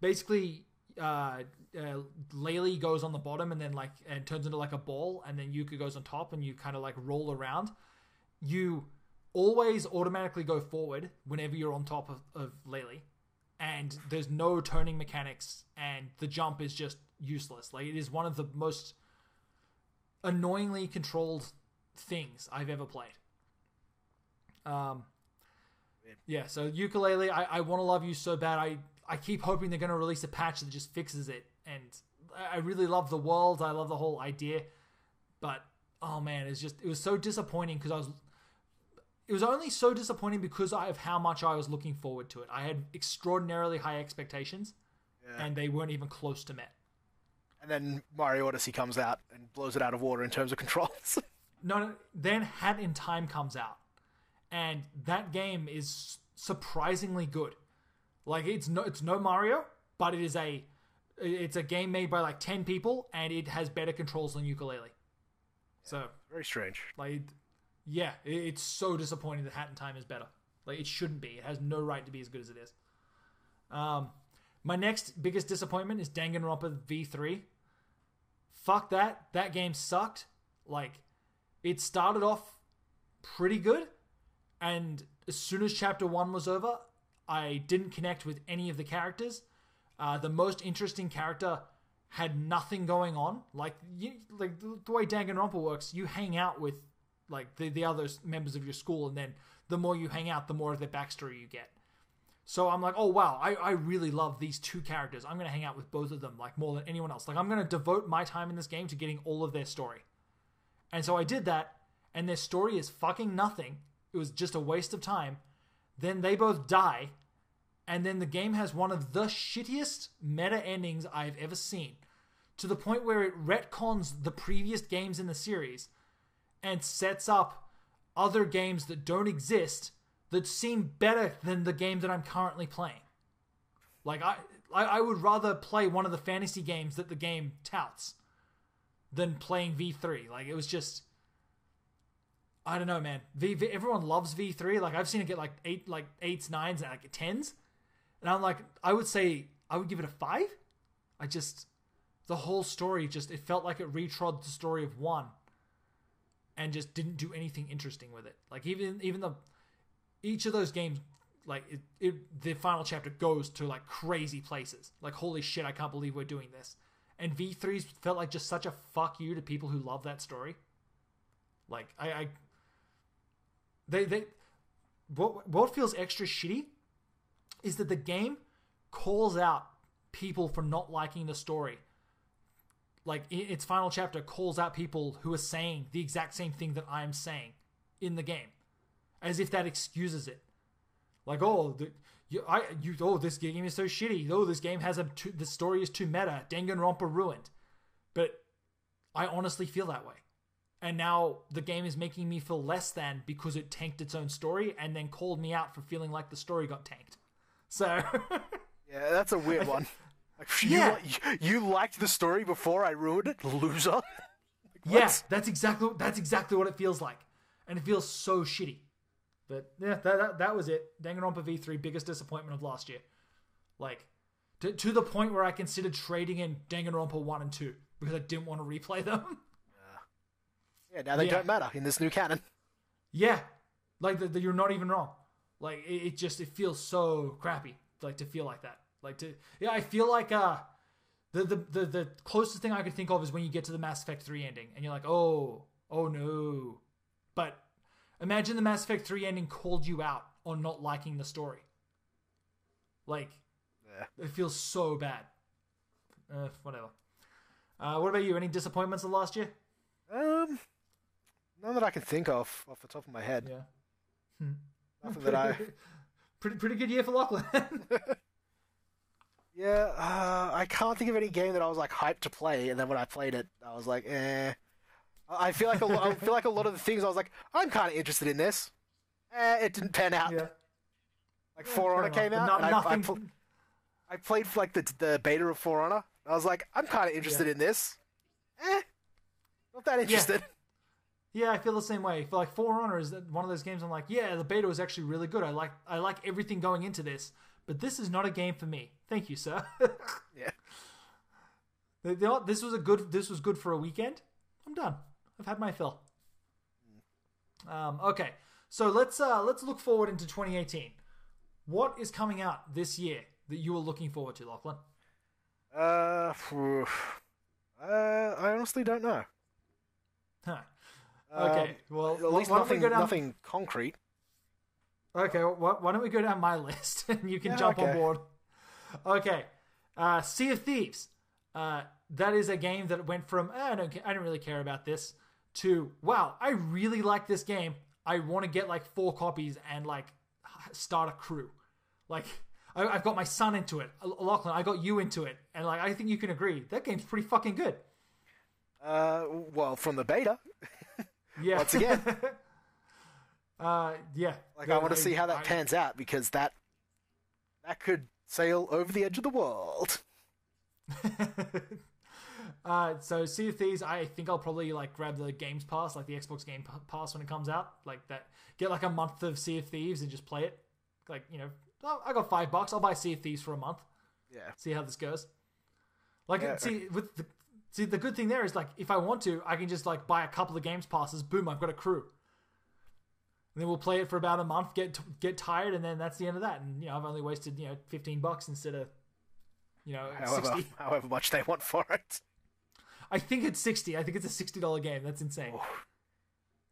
basically, Laylee goes on the bottom and then and turns into like a ball, and then Yuka goes on top, and you kind of like roll around. You always automatically go forward whenever you're on top of Laylee, and there's no turning mechanics, and the jump is just useless. Like, it is one of the most annoyingly controlled things I've ever played. Yeah, so Yooka-Laylee, I want to love you so bad. I keep hoping they're going to release a patch that just fixes it, and I really love the world. I love the whole idea, but oh man, it was so disappointing because it was only so disappointing because of how much I was looking forward to it. I had extraordinarily high expectations, and they weren't even close to met. And then Mario Odyssey comes out and blows it out of water in terms of controls. No, then Hat in Time comes out, and that game is surprisingly good. Like, it's no Mario, but it's a game made by like 10 people, and it has better controls than Yooka-Laylee. So very strange. Like, yeah, it's so disappointing that Hat in Time is better. Like, it shouldn't be. It has no right to be as good as it is. My next biggest disappointment is Danganronpa V3. Fuck that. That game sucked. Like, it started off pretty good, and as soon as Chapter 1 was over, I didn't connect with any of the characters. The most interesting character had nothing going on. Like the way Danganronpa works, you hang out with like the other members of your school, and then the more you hang out, the more of their backstory you get. So I'm like, oh wow, I really love these 2 characters. I'm going to hang out with both of them like more than anyone else. Like, I'm going to devote my time in this game to getting all of their story. And so I did that, and their story is fucking nothing. It was just a waste of time. Then they both die, and then the game has one of the shittiest meta endings I've ever seen, to the point where it retcons the previous games in the series and sets up other games that don't exist that seem better than the game that I'm currently playing. Like, I would rather play one of the fantasy games that the game touts than playing V3. Like, it was just, I don't know, man. Everyone loves V3. Like, I've seen it get like 8s, 9s, and like 10s. And I'm like, I would give it a 5. The whole story it felt like it retrod the story of 1 and just didn't do anything interesting with it. Like, even though each of those games like the final chapter goes to like crazy places. Like, holy shit, I can't believe we're doing this. And V3's felt like just such a fuck you to people who love that story. Like, what feels extra shitty is that the game calls out people for not liking the story. Like, its final chapter calls out people who are saying the exact same thing that I'm saying in the game, as if that excuses it. Like, oh, this game is so shitty. Oh, this game has the story is too meta. Danganronpa ruined. But I honestly feel that way. And now the game is making me feel less than because it tanked its own story and then called me out for feeling like the story got tanked. So yeah, that's a weird one. You liked the story before I ruined it, loser. Like, yeah, that's exactly what it feels like, and it feels so shitty. But yeah, that was it. Danganronpa V3, biggest disappointment of last year. Like, to the point where I considered trading in Danganronpa 1 and 2 because I didn't want to replay them. Yeah, now they don't matter in this new canon. Yeah, like you're not even wrong. Like it feels so crappy. Like to feel like that. I feel like the closest thing I could think of is when you get to the Mass Effect 3 ending and you're like, oh no. But imagine the Mass Effect 3 ending called you out on not liking the story. Like, it feels so bad. Whatever. What about you? Any disappointments of last year? None that I can think of off the top of my head. Yeah. Nothing that I... Pretty good year for Lachlan. Yeah, I can't think of any game that I was like hyped to play, and then when I played it, I was like, eh. I feel like a lot of the things I was like, I'm kind of interested in this. It didn't pan out. Yeah. Like For Honor came out, and I played for like the beta of For Honor. I was like, I'm kind of interested in this. Not that interested. Yeah, I feel the same way. For like For Honor is one of those games I'm like, yeah, the beta was actually really good. I like everything going into this, but this is not a game for me. Thank you, sir. Yeah. This was good for a weekend. I'm done. I've had my fill. Okay, so let's look forward into 2018. What is coming out this year that you are looking forward to, Lachlan? I honestly don't know. Huh. Okay, well, at least nothing concrete. Okay, why don't we go down my list and you can jump on board. Okay, Sea of Thieves. That is a game that went from I don't really care about this to wow, I really like this game. I want to get like 4 copies and like start a crew. Like I've got my son into it, Lachlan. I got you into it, and like I think you can agree that game's pretty fucking good. Well, from the beta. Yeah. Once again. Yeah. Like I want to see how that pans out because that could sail over the edge of the world. So Sea of Thieves, I think I'll probably like grab the Games Pass, like the Xbox Game Pass when it comes out, like that. Get like a month of Sea of Thieves and just play it. Like, you know, I got $5. I'll buy Sea of Thieves for a month. Yeah. See how this goes. Like, See, the good thing there is, like, if I want to, I can just, like, buy a couple of Games Passes. Boom, I've got a crew. And then we'll play it for about a month, get tired, and then that's the end of that. And, you know, I've only wasted, you know, $15 instead of, you know, $60. However much they want for it. I think it's $60. I think it's a $60 game. That's insane. Oh.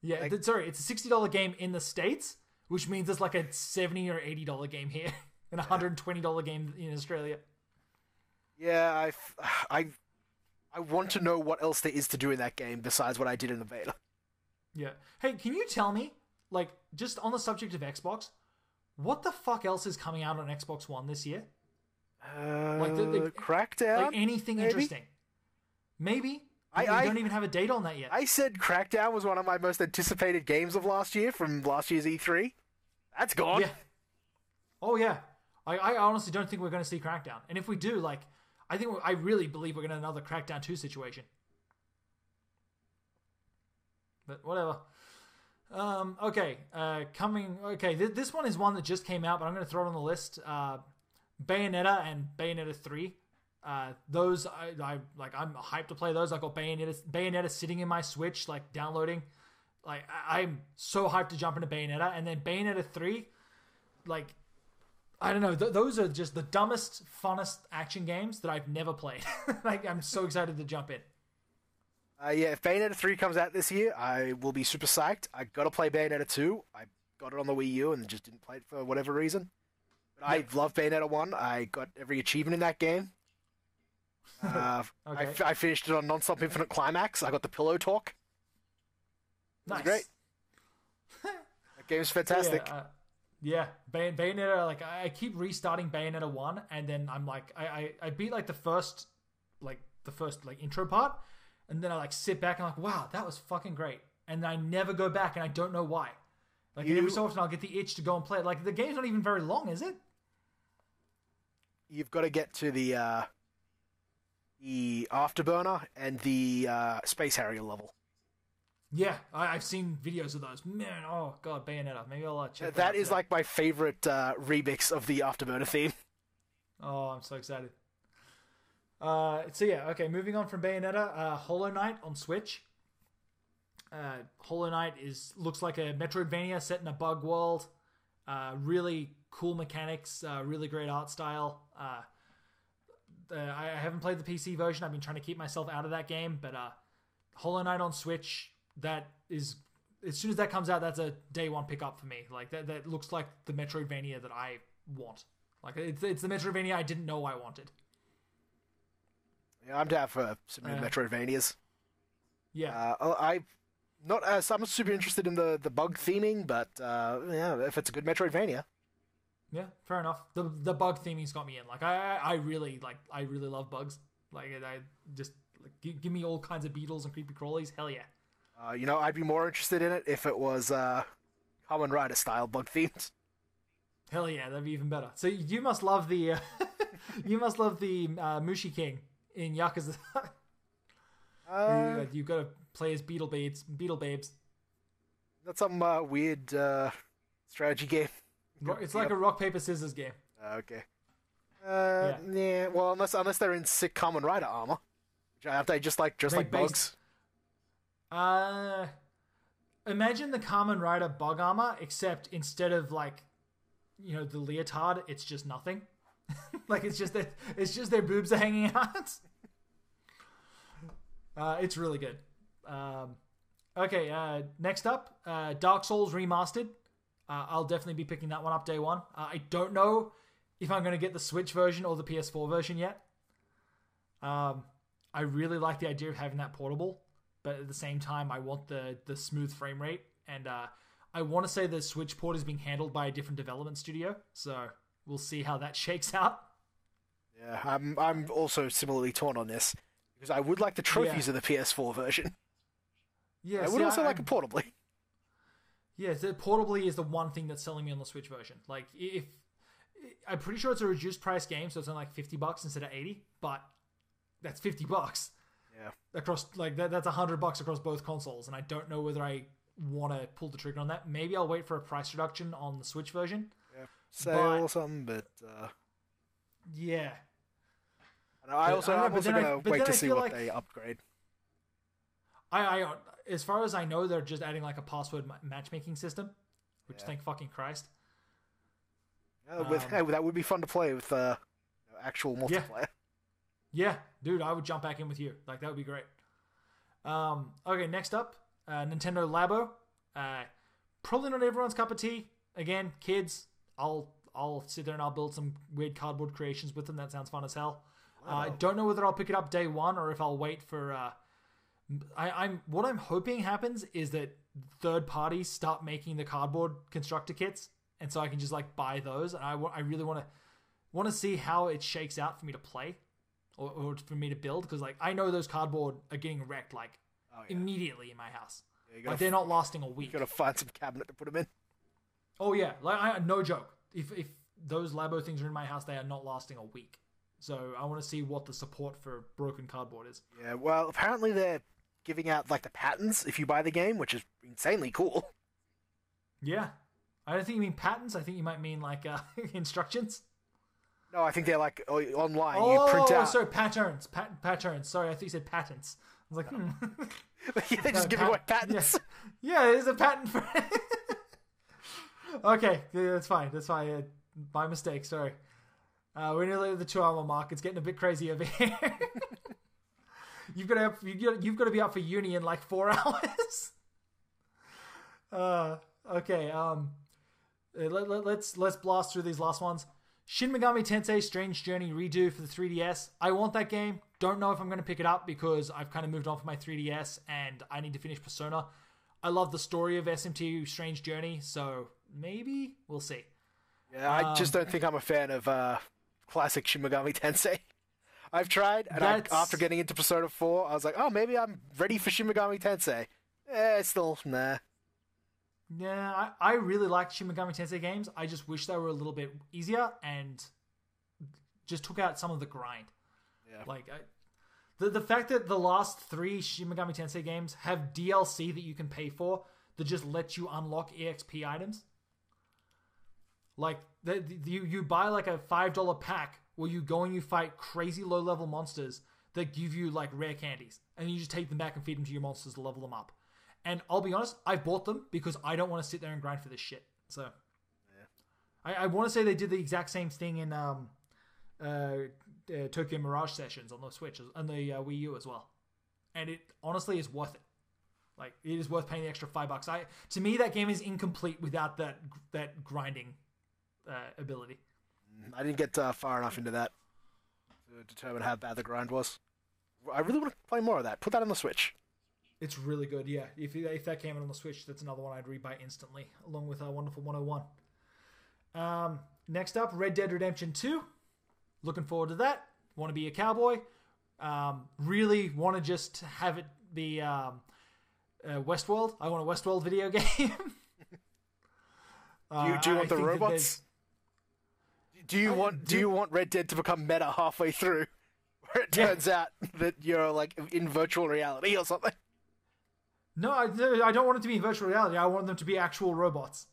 Yeah, sorry, it's a $60 game in the States, which means it's like a $70 or $80 game here, and a $120 game in Australia. Yeah, I want to know what else there is to do in that game besides what I did in the beta. Yeah. Hey, can you tell me, like, just on the subject of Xbox, what the fuck else is coming out on Xbox One this year? Like the Crackdown? Like anything maybe? Interesting? Maybe. I don't even have a date on that yet. I said Crackdown was one of my most anticipated games of last year from last year's E3. That's gone. Yeah. Oh, yeah. I honestly don't think we're going to see Crackdown. And if we do, like, I really believe we're going to have another Crackdown 2 situation. But whatever. Okay. This one is one that just came out, but I'm going to throw it on the list. Bayonetta and Bayonetta 3. Those I'm hyped to play those. I got Bayonetta sitting in my Switch, like downloading. Like I'm so hyped to jump into Bayonetta, and then Bayonetta 3. Like I don't know. Those are just the dumbest, funnest action games that I've never played. Like, I'm so excited to jump in. Yeah, if Bayonetta 3 comes out this year, I will be super psyched. I gotta play Bayonetta 2. I got it on the Wii U and just didn't play it for whatever reason. But I love Bayonetta 1. I got every achievement in that game. Okay. I finished it on Non-Stop Infinite Climax. I got the pillow talk. Nice. It was great. That game's fantastic. Yeah, Bayonetta, like, I keep restarting Bayonetta 1, and then I'm like, I beat, like, the first intro part, and then I, like, sit back and I'm like, wow, that was fucking great. And then I never go back, and I don't know why. Like, every so often I'll get the itch to go and play it. Like, the game's not even very long, is it? You've got to get to the Afterburner and the Space Harrier level. Yeah, I've seen videos of those. Man, oh god, Bayonetta. Maybe I'll check that out. That is like my favorite remix of the Afterburner theme. Oh, I'm so excited. So yeah, okay, moving on from Bayonetta, Hollow Knight on Switch. Hollow Knight looks like a Metroidvania set in a bug world. Really cool mechanics, really great art style. I haven't played the PC version. I've been trying to keep myself out of that game, but Hollow Knight on Switch, that is, as soon as that comes out, that's a day one pickup for me. Like, that looks like the Metroidvania that I want. Like, it's the Metroidvania I didn't know I wanted. Yeah, I'm down for some new Metroidvanias. Yeah. I'm not super interested in the bug theming, but yeah, if it's a good Metroidvania. Yeah, fair enough. The bug theming's got me in. Like, I really love bugs. Like, I just give me all kinds of beetles and creepy crawlies. Hell yeah. I'd be more interested in it if it was Kamen Rider style bug themed. Hell yeah, that'd be even better. So you must love the Mushi King in Yakuza. You've got to play as beetle babes. That's some weird strategy game. It's like a rock paper scissors game. Okay. Yeah. Well, unless they're in sick Kamen Rider armor, aren't they just like bugs? Imagine the Kamen Rider bug armor, except instead of the leotard, it's just nothing. Like, it's just their boobs are hanging out. It's really good. Okay, next up, Dark Souls Remastered. I'll definitely be picking that one up day one. I don't know if I'm going to get the Switch version or the PS4 version yet. I really like the idea of having that portable, but at the same time, I want the smooth frame rate, and I want to say the Switch port is being handled by a different development studio, so we'll see how that shakes out. Yeah, I'm also similarly torn on this, because I would like the trophies of the PS4 version. Yeah, I would also like it portably. Yeah, the portably is the one thing that's selling me on the Switch version. Like, if I'm pretty sure it's a reduced price game, so it's only like $50 instead of $80, but that's $50. Yeah. Across, like, that's $100 across both consoles, and I don't know whether I want to pull the trigger on that. Maybe I'll wait for a price reduction on the Switch version. Yeah, sale or something, but yeah. I'm also gonna wait to see what they upgrade. I as far as I know, they're just adding like a password matchmaking system, which thank fucking Christ. Yeah, that would be fun to play with actual multiplayer. Yeah, dude, I would jump back in with you. Like, that would be great. Okay, next up, Nintendo Labo. Probably not everyone's cup of tea. Again, kids. I'll sit there and I'll build some weird cardboard creations with them. That sounds fun as hell. I don't know whether I'll pick it up day one or if I'll wait for. What I'm hoping happens is that third parties start making the cardboard constructor kits, and so I can just like buy those. And I really want to see how it shakes out for me to play, or for me to build, because like I know those cardboard are getting wrecked immediately in my house. Yeah, they're not lasting a week. You gotta find some cabinet to put them in. Oh yeah, like no joke. If those Labo things are in my house, they are not lasting a week. So I want to see what the support for broken cardboard is. Yeah, well, apparently they're giving out like the patents if you buy the game, which is insanely cool. Yeah. I don't think you mean patents. I think you might mean like instructions. No, I think they're like online. You print out. Oh, sorry, patterns. Patterns. Sorry, I think you said patents. I was like, yeah, they just give away patents. Yeah, there's a patent for it. Okay, that's fine. That's fine. by mistake. Sorry. We're nearly at the 2-hour mark. It's getting a bit crazy over here. You've got to be up for uni in like 4 hours. Okay. Let's blast through these last ones. Shin Megami Tensei Strange Journey redo for the 3DS. I want that game. Don't know if I'm going to pick it up because I've kind of moved on from my 3DS and I need to finish Persona. I love the story of SMT Strange Journey, so maybe we'll see. Yeah, I just don't think I'm a fan of classic Shin Megami Tensei. I've tried, and after getting into Persona 4, I was like, oh, maybe I'm ready for Shin Megami Tensei. Still, nah. Yeah, I really like Shin Megami Tensei games. I just wish they were a little bit easier and just took out some of the grind. Yeah. Like, the fact that the last 3 Shin Megami Tensei games have DLC that you can pay for that just lets you unlock EXP items. Like, you buy like a $5 pack where you go and you fight crazy low-level monsters that give you like rare candies. And you just take them back and feed them to your monsters to level them up. And I'll be honest, I bought them because I don't want to sit there and grind for this shit. So, yeah. I want to say they did the exact same thing in Tokyo Mirage Sessions on the Switch and the Wii U as well. And it honestly is worth it. Like, it is worth paying the extra $5. To me, that game is incomplete without that grinding ability. I didn't get far enough into that to determine how bad the grind was. I really want to play more of that. Put that on the Switch. It's really good, yeah. If that came out on the Switch, that's another one I'd rebuy instantly, along with Wonderful 101. Next up, Red Dead Redemption 2. Looking forward to that. Want to be a cowboy. Really want to just have it be Westworld. I want a Westworld video game. Do you want the robots? Do you want Red Dead to become meta halfway through, where it turns out that you're like in virtual reality or something? No, I don't want it to be virtual reality. I want them to be actual robots.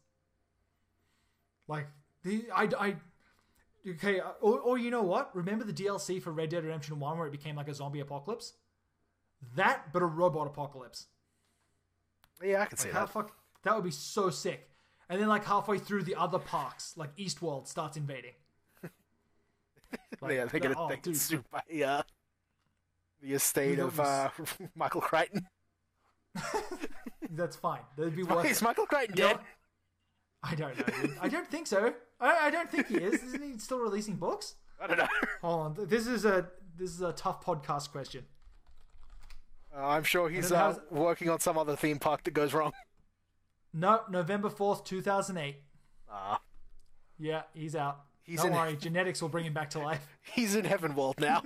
Like, okay, or you know what? Remember the DLC for Red Dead Redemption 1 where it became like a zombie apocalypse? That, but a robot apocalypse. Yeah, I can see that. That would be so sick. And then like halfway through the other parks, like Eastworld starts invading. Like, yeah, they're going to super the estate of Michael Crichton. That's fine. That'd be worth Is Michael Crichton dead? I don't know, dude. I don't think so. I don't think he is. Isn't he still releasing books? I don't know. Hold on. This is a tough podcast question. I'm sure he's working on some other theme park that goes wrong. No, November 4th, 2008. Yeah, he's out. Don't worry, genetics will bring him back to life. He's in Heaven World now.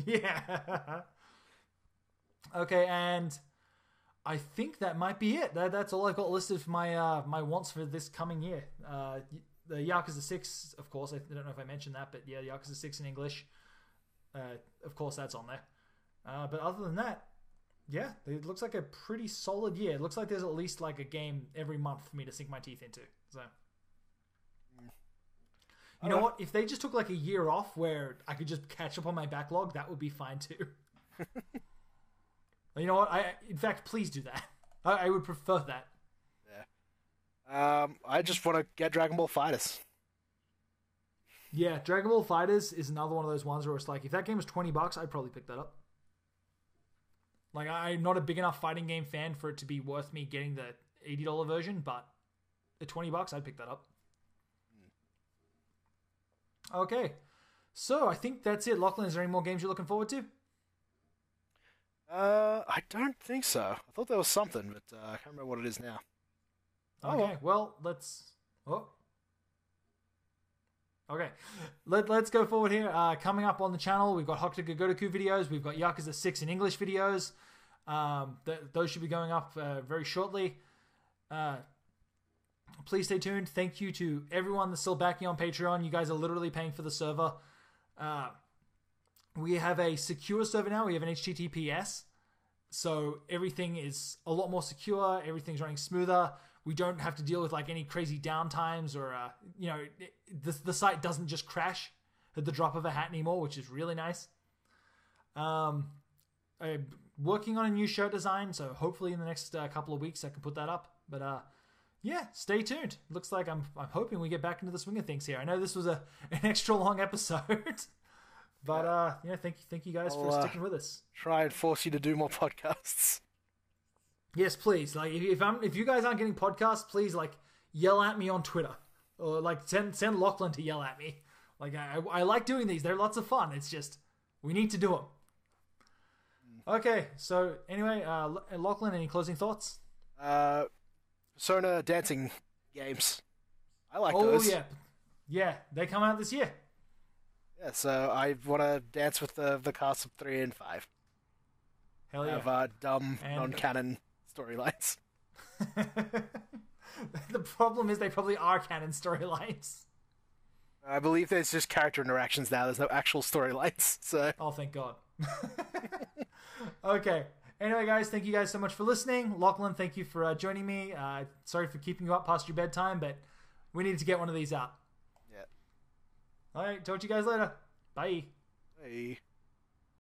Yeah. Okay, and I think that might be it. That's all I've got listed for my my wants for this coming year. The Yakuza 6, of course. I don't know if I mentioned that, but yeah, Yakuza 6 in English. Of course, that's on there. But other than that, yeah, it looks like a pretty solid year. It looks like there's at least like a game every month for me to sink my teeth into. So, you know what? If they just took like a year off where I could just catch up on my backlog, that would be fine too. You know what? In fact, please do that. I would prefer that. Yeah. I just want to get Dragon Ball FighterZ. Yeah, Dragon Ball FighterZ is another one of those ones where it's like, if that game was $20, I'd probably pick that up. Like, I'm not a big enough fighting game fan for it to be worth me getting the $80 version, but at $20, I'd pick that up. Okay. So, I think that's it. Lachlan, is there any more games you're looking forward to? I don't think so. I thought there was something, but I can't remember what it is now. Okay, well, let's... Oh. Okay, let's go forward here. Coming up on the channel, we've got Hokuto Gogoku videos. We've got Yakuza 6 in English videos. Those should be going up very shortly. Please stay tuned. Thank you to everyone that's still backing on Patreon. You guys are literally paying for the server. We have a secure server now. We have an HTTPS. So everything is a lot more secure. Everything's running smoother. We don't have to deal with like any crazy downtimes or, the site doesn't just crash at the drop of a hat anymore, which is really nice. I'm working on a new shirt design, so hopefully in the next couple of weeks I can put that up. But yeah, stay tuned. Looks like I'm hoping we get back into the swing of things here. I know this was an extra long episode, but thank you guys for sticking with us. Try and force you to do more podcasts. Yes, please. Like if you guys aren't getting podcasts, please like yell at me on Twitter or like send Lachlan to yell at me. Like I like doing these. They're lots of fun. It's just we need to do them. Okay, so anyway, Lachlan, any closing thoughts? Persona dancing games. I like those. Oh, yeah, they come out this year. Yeah, so I want to dance with the cast of 3 and 5. Hell yeah. Have dumb, non-canon storylines. The problem is they probably are canon storylines. I believe there's just character interactions now. There's no actual storylines. So. Oh, thank God. Okay. Anyway, guys, thank you guys so much for listening. Lachlan, thank you for joining me. Sorry for keeping you up past your bedtime, but we needed to get one of these out. Yeah. All right. Talk to you guys later. Bye. Bye.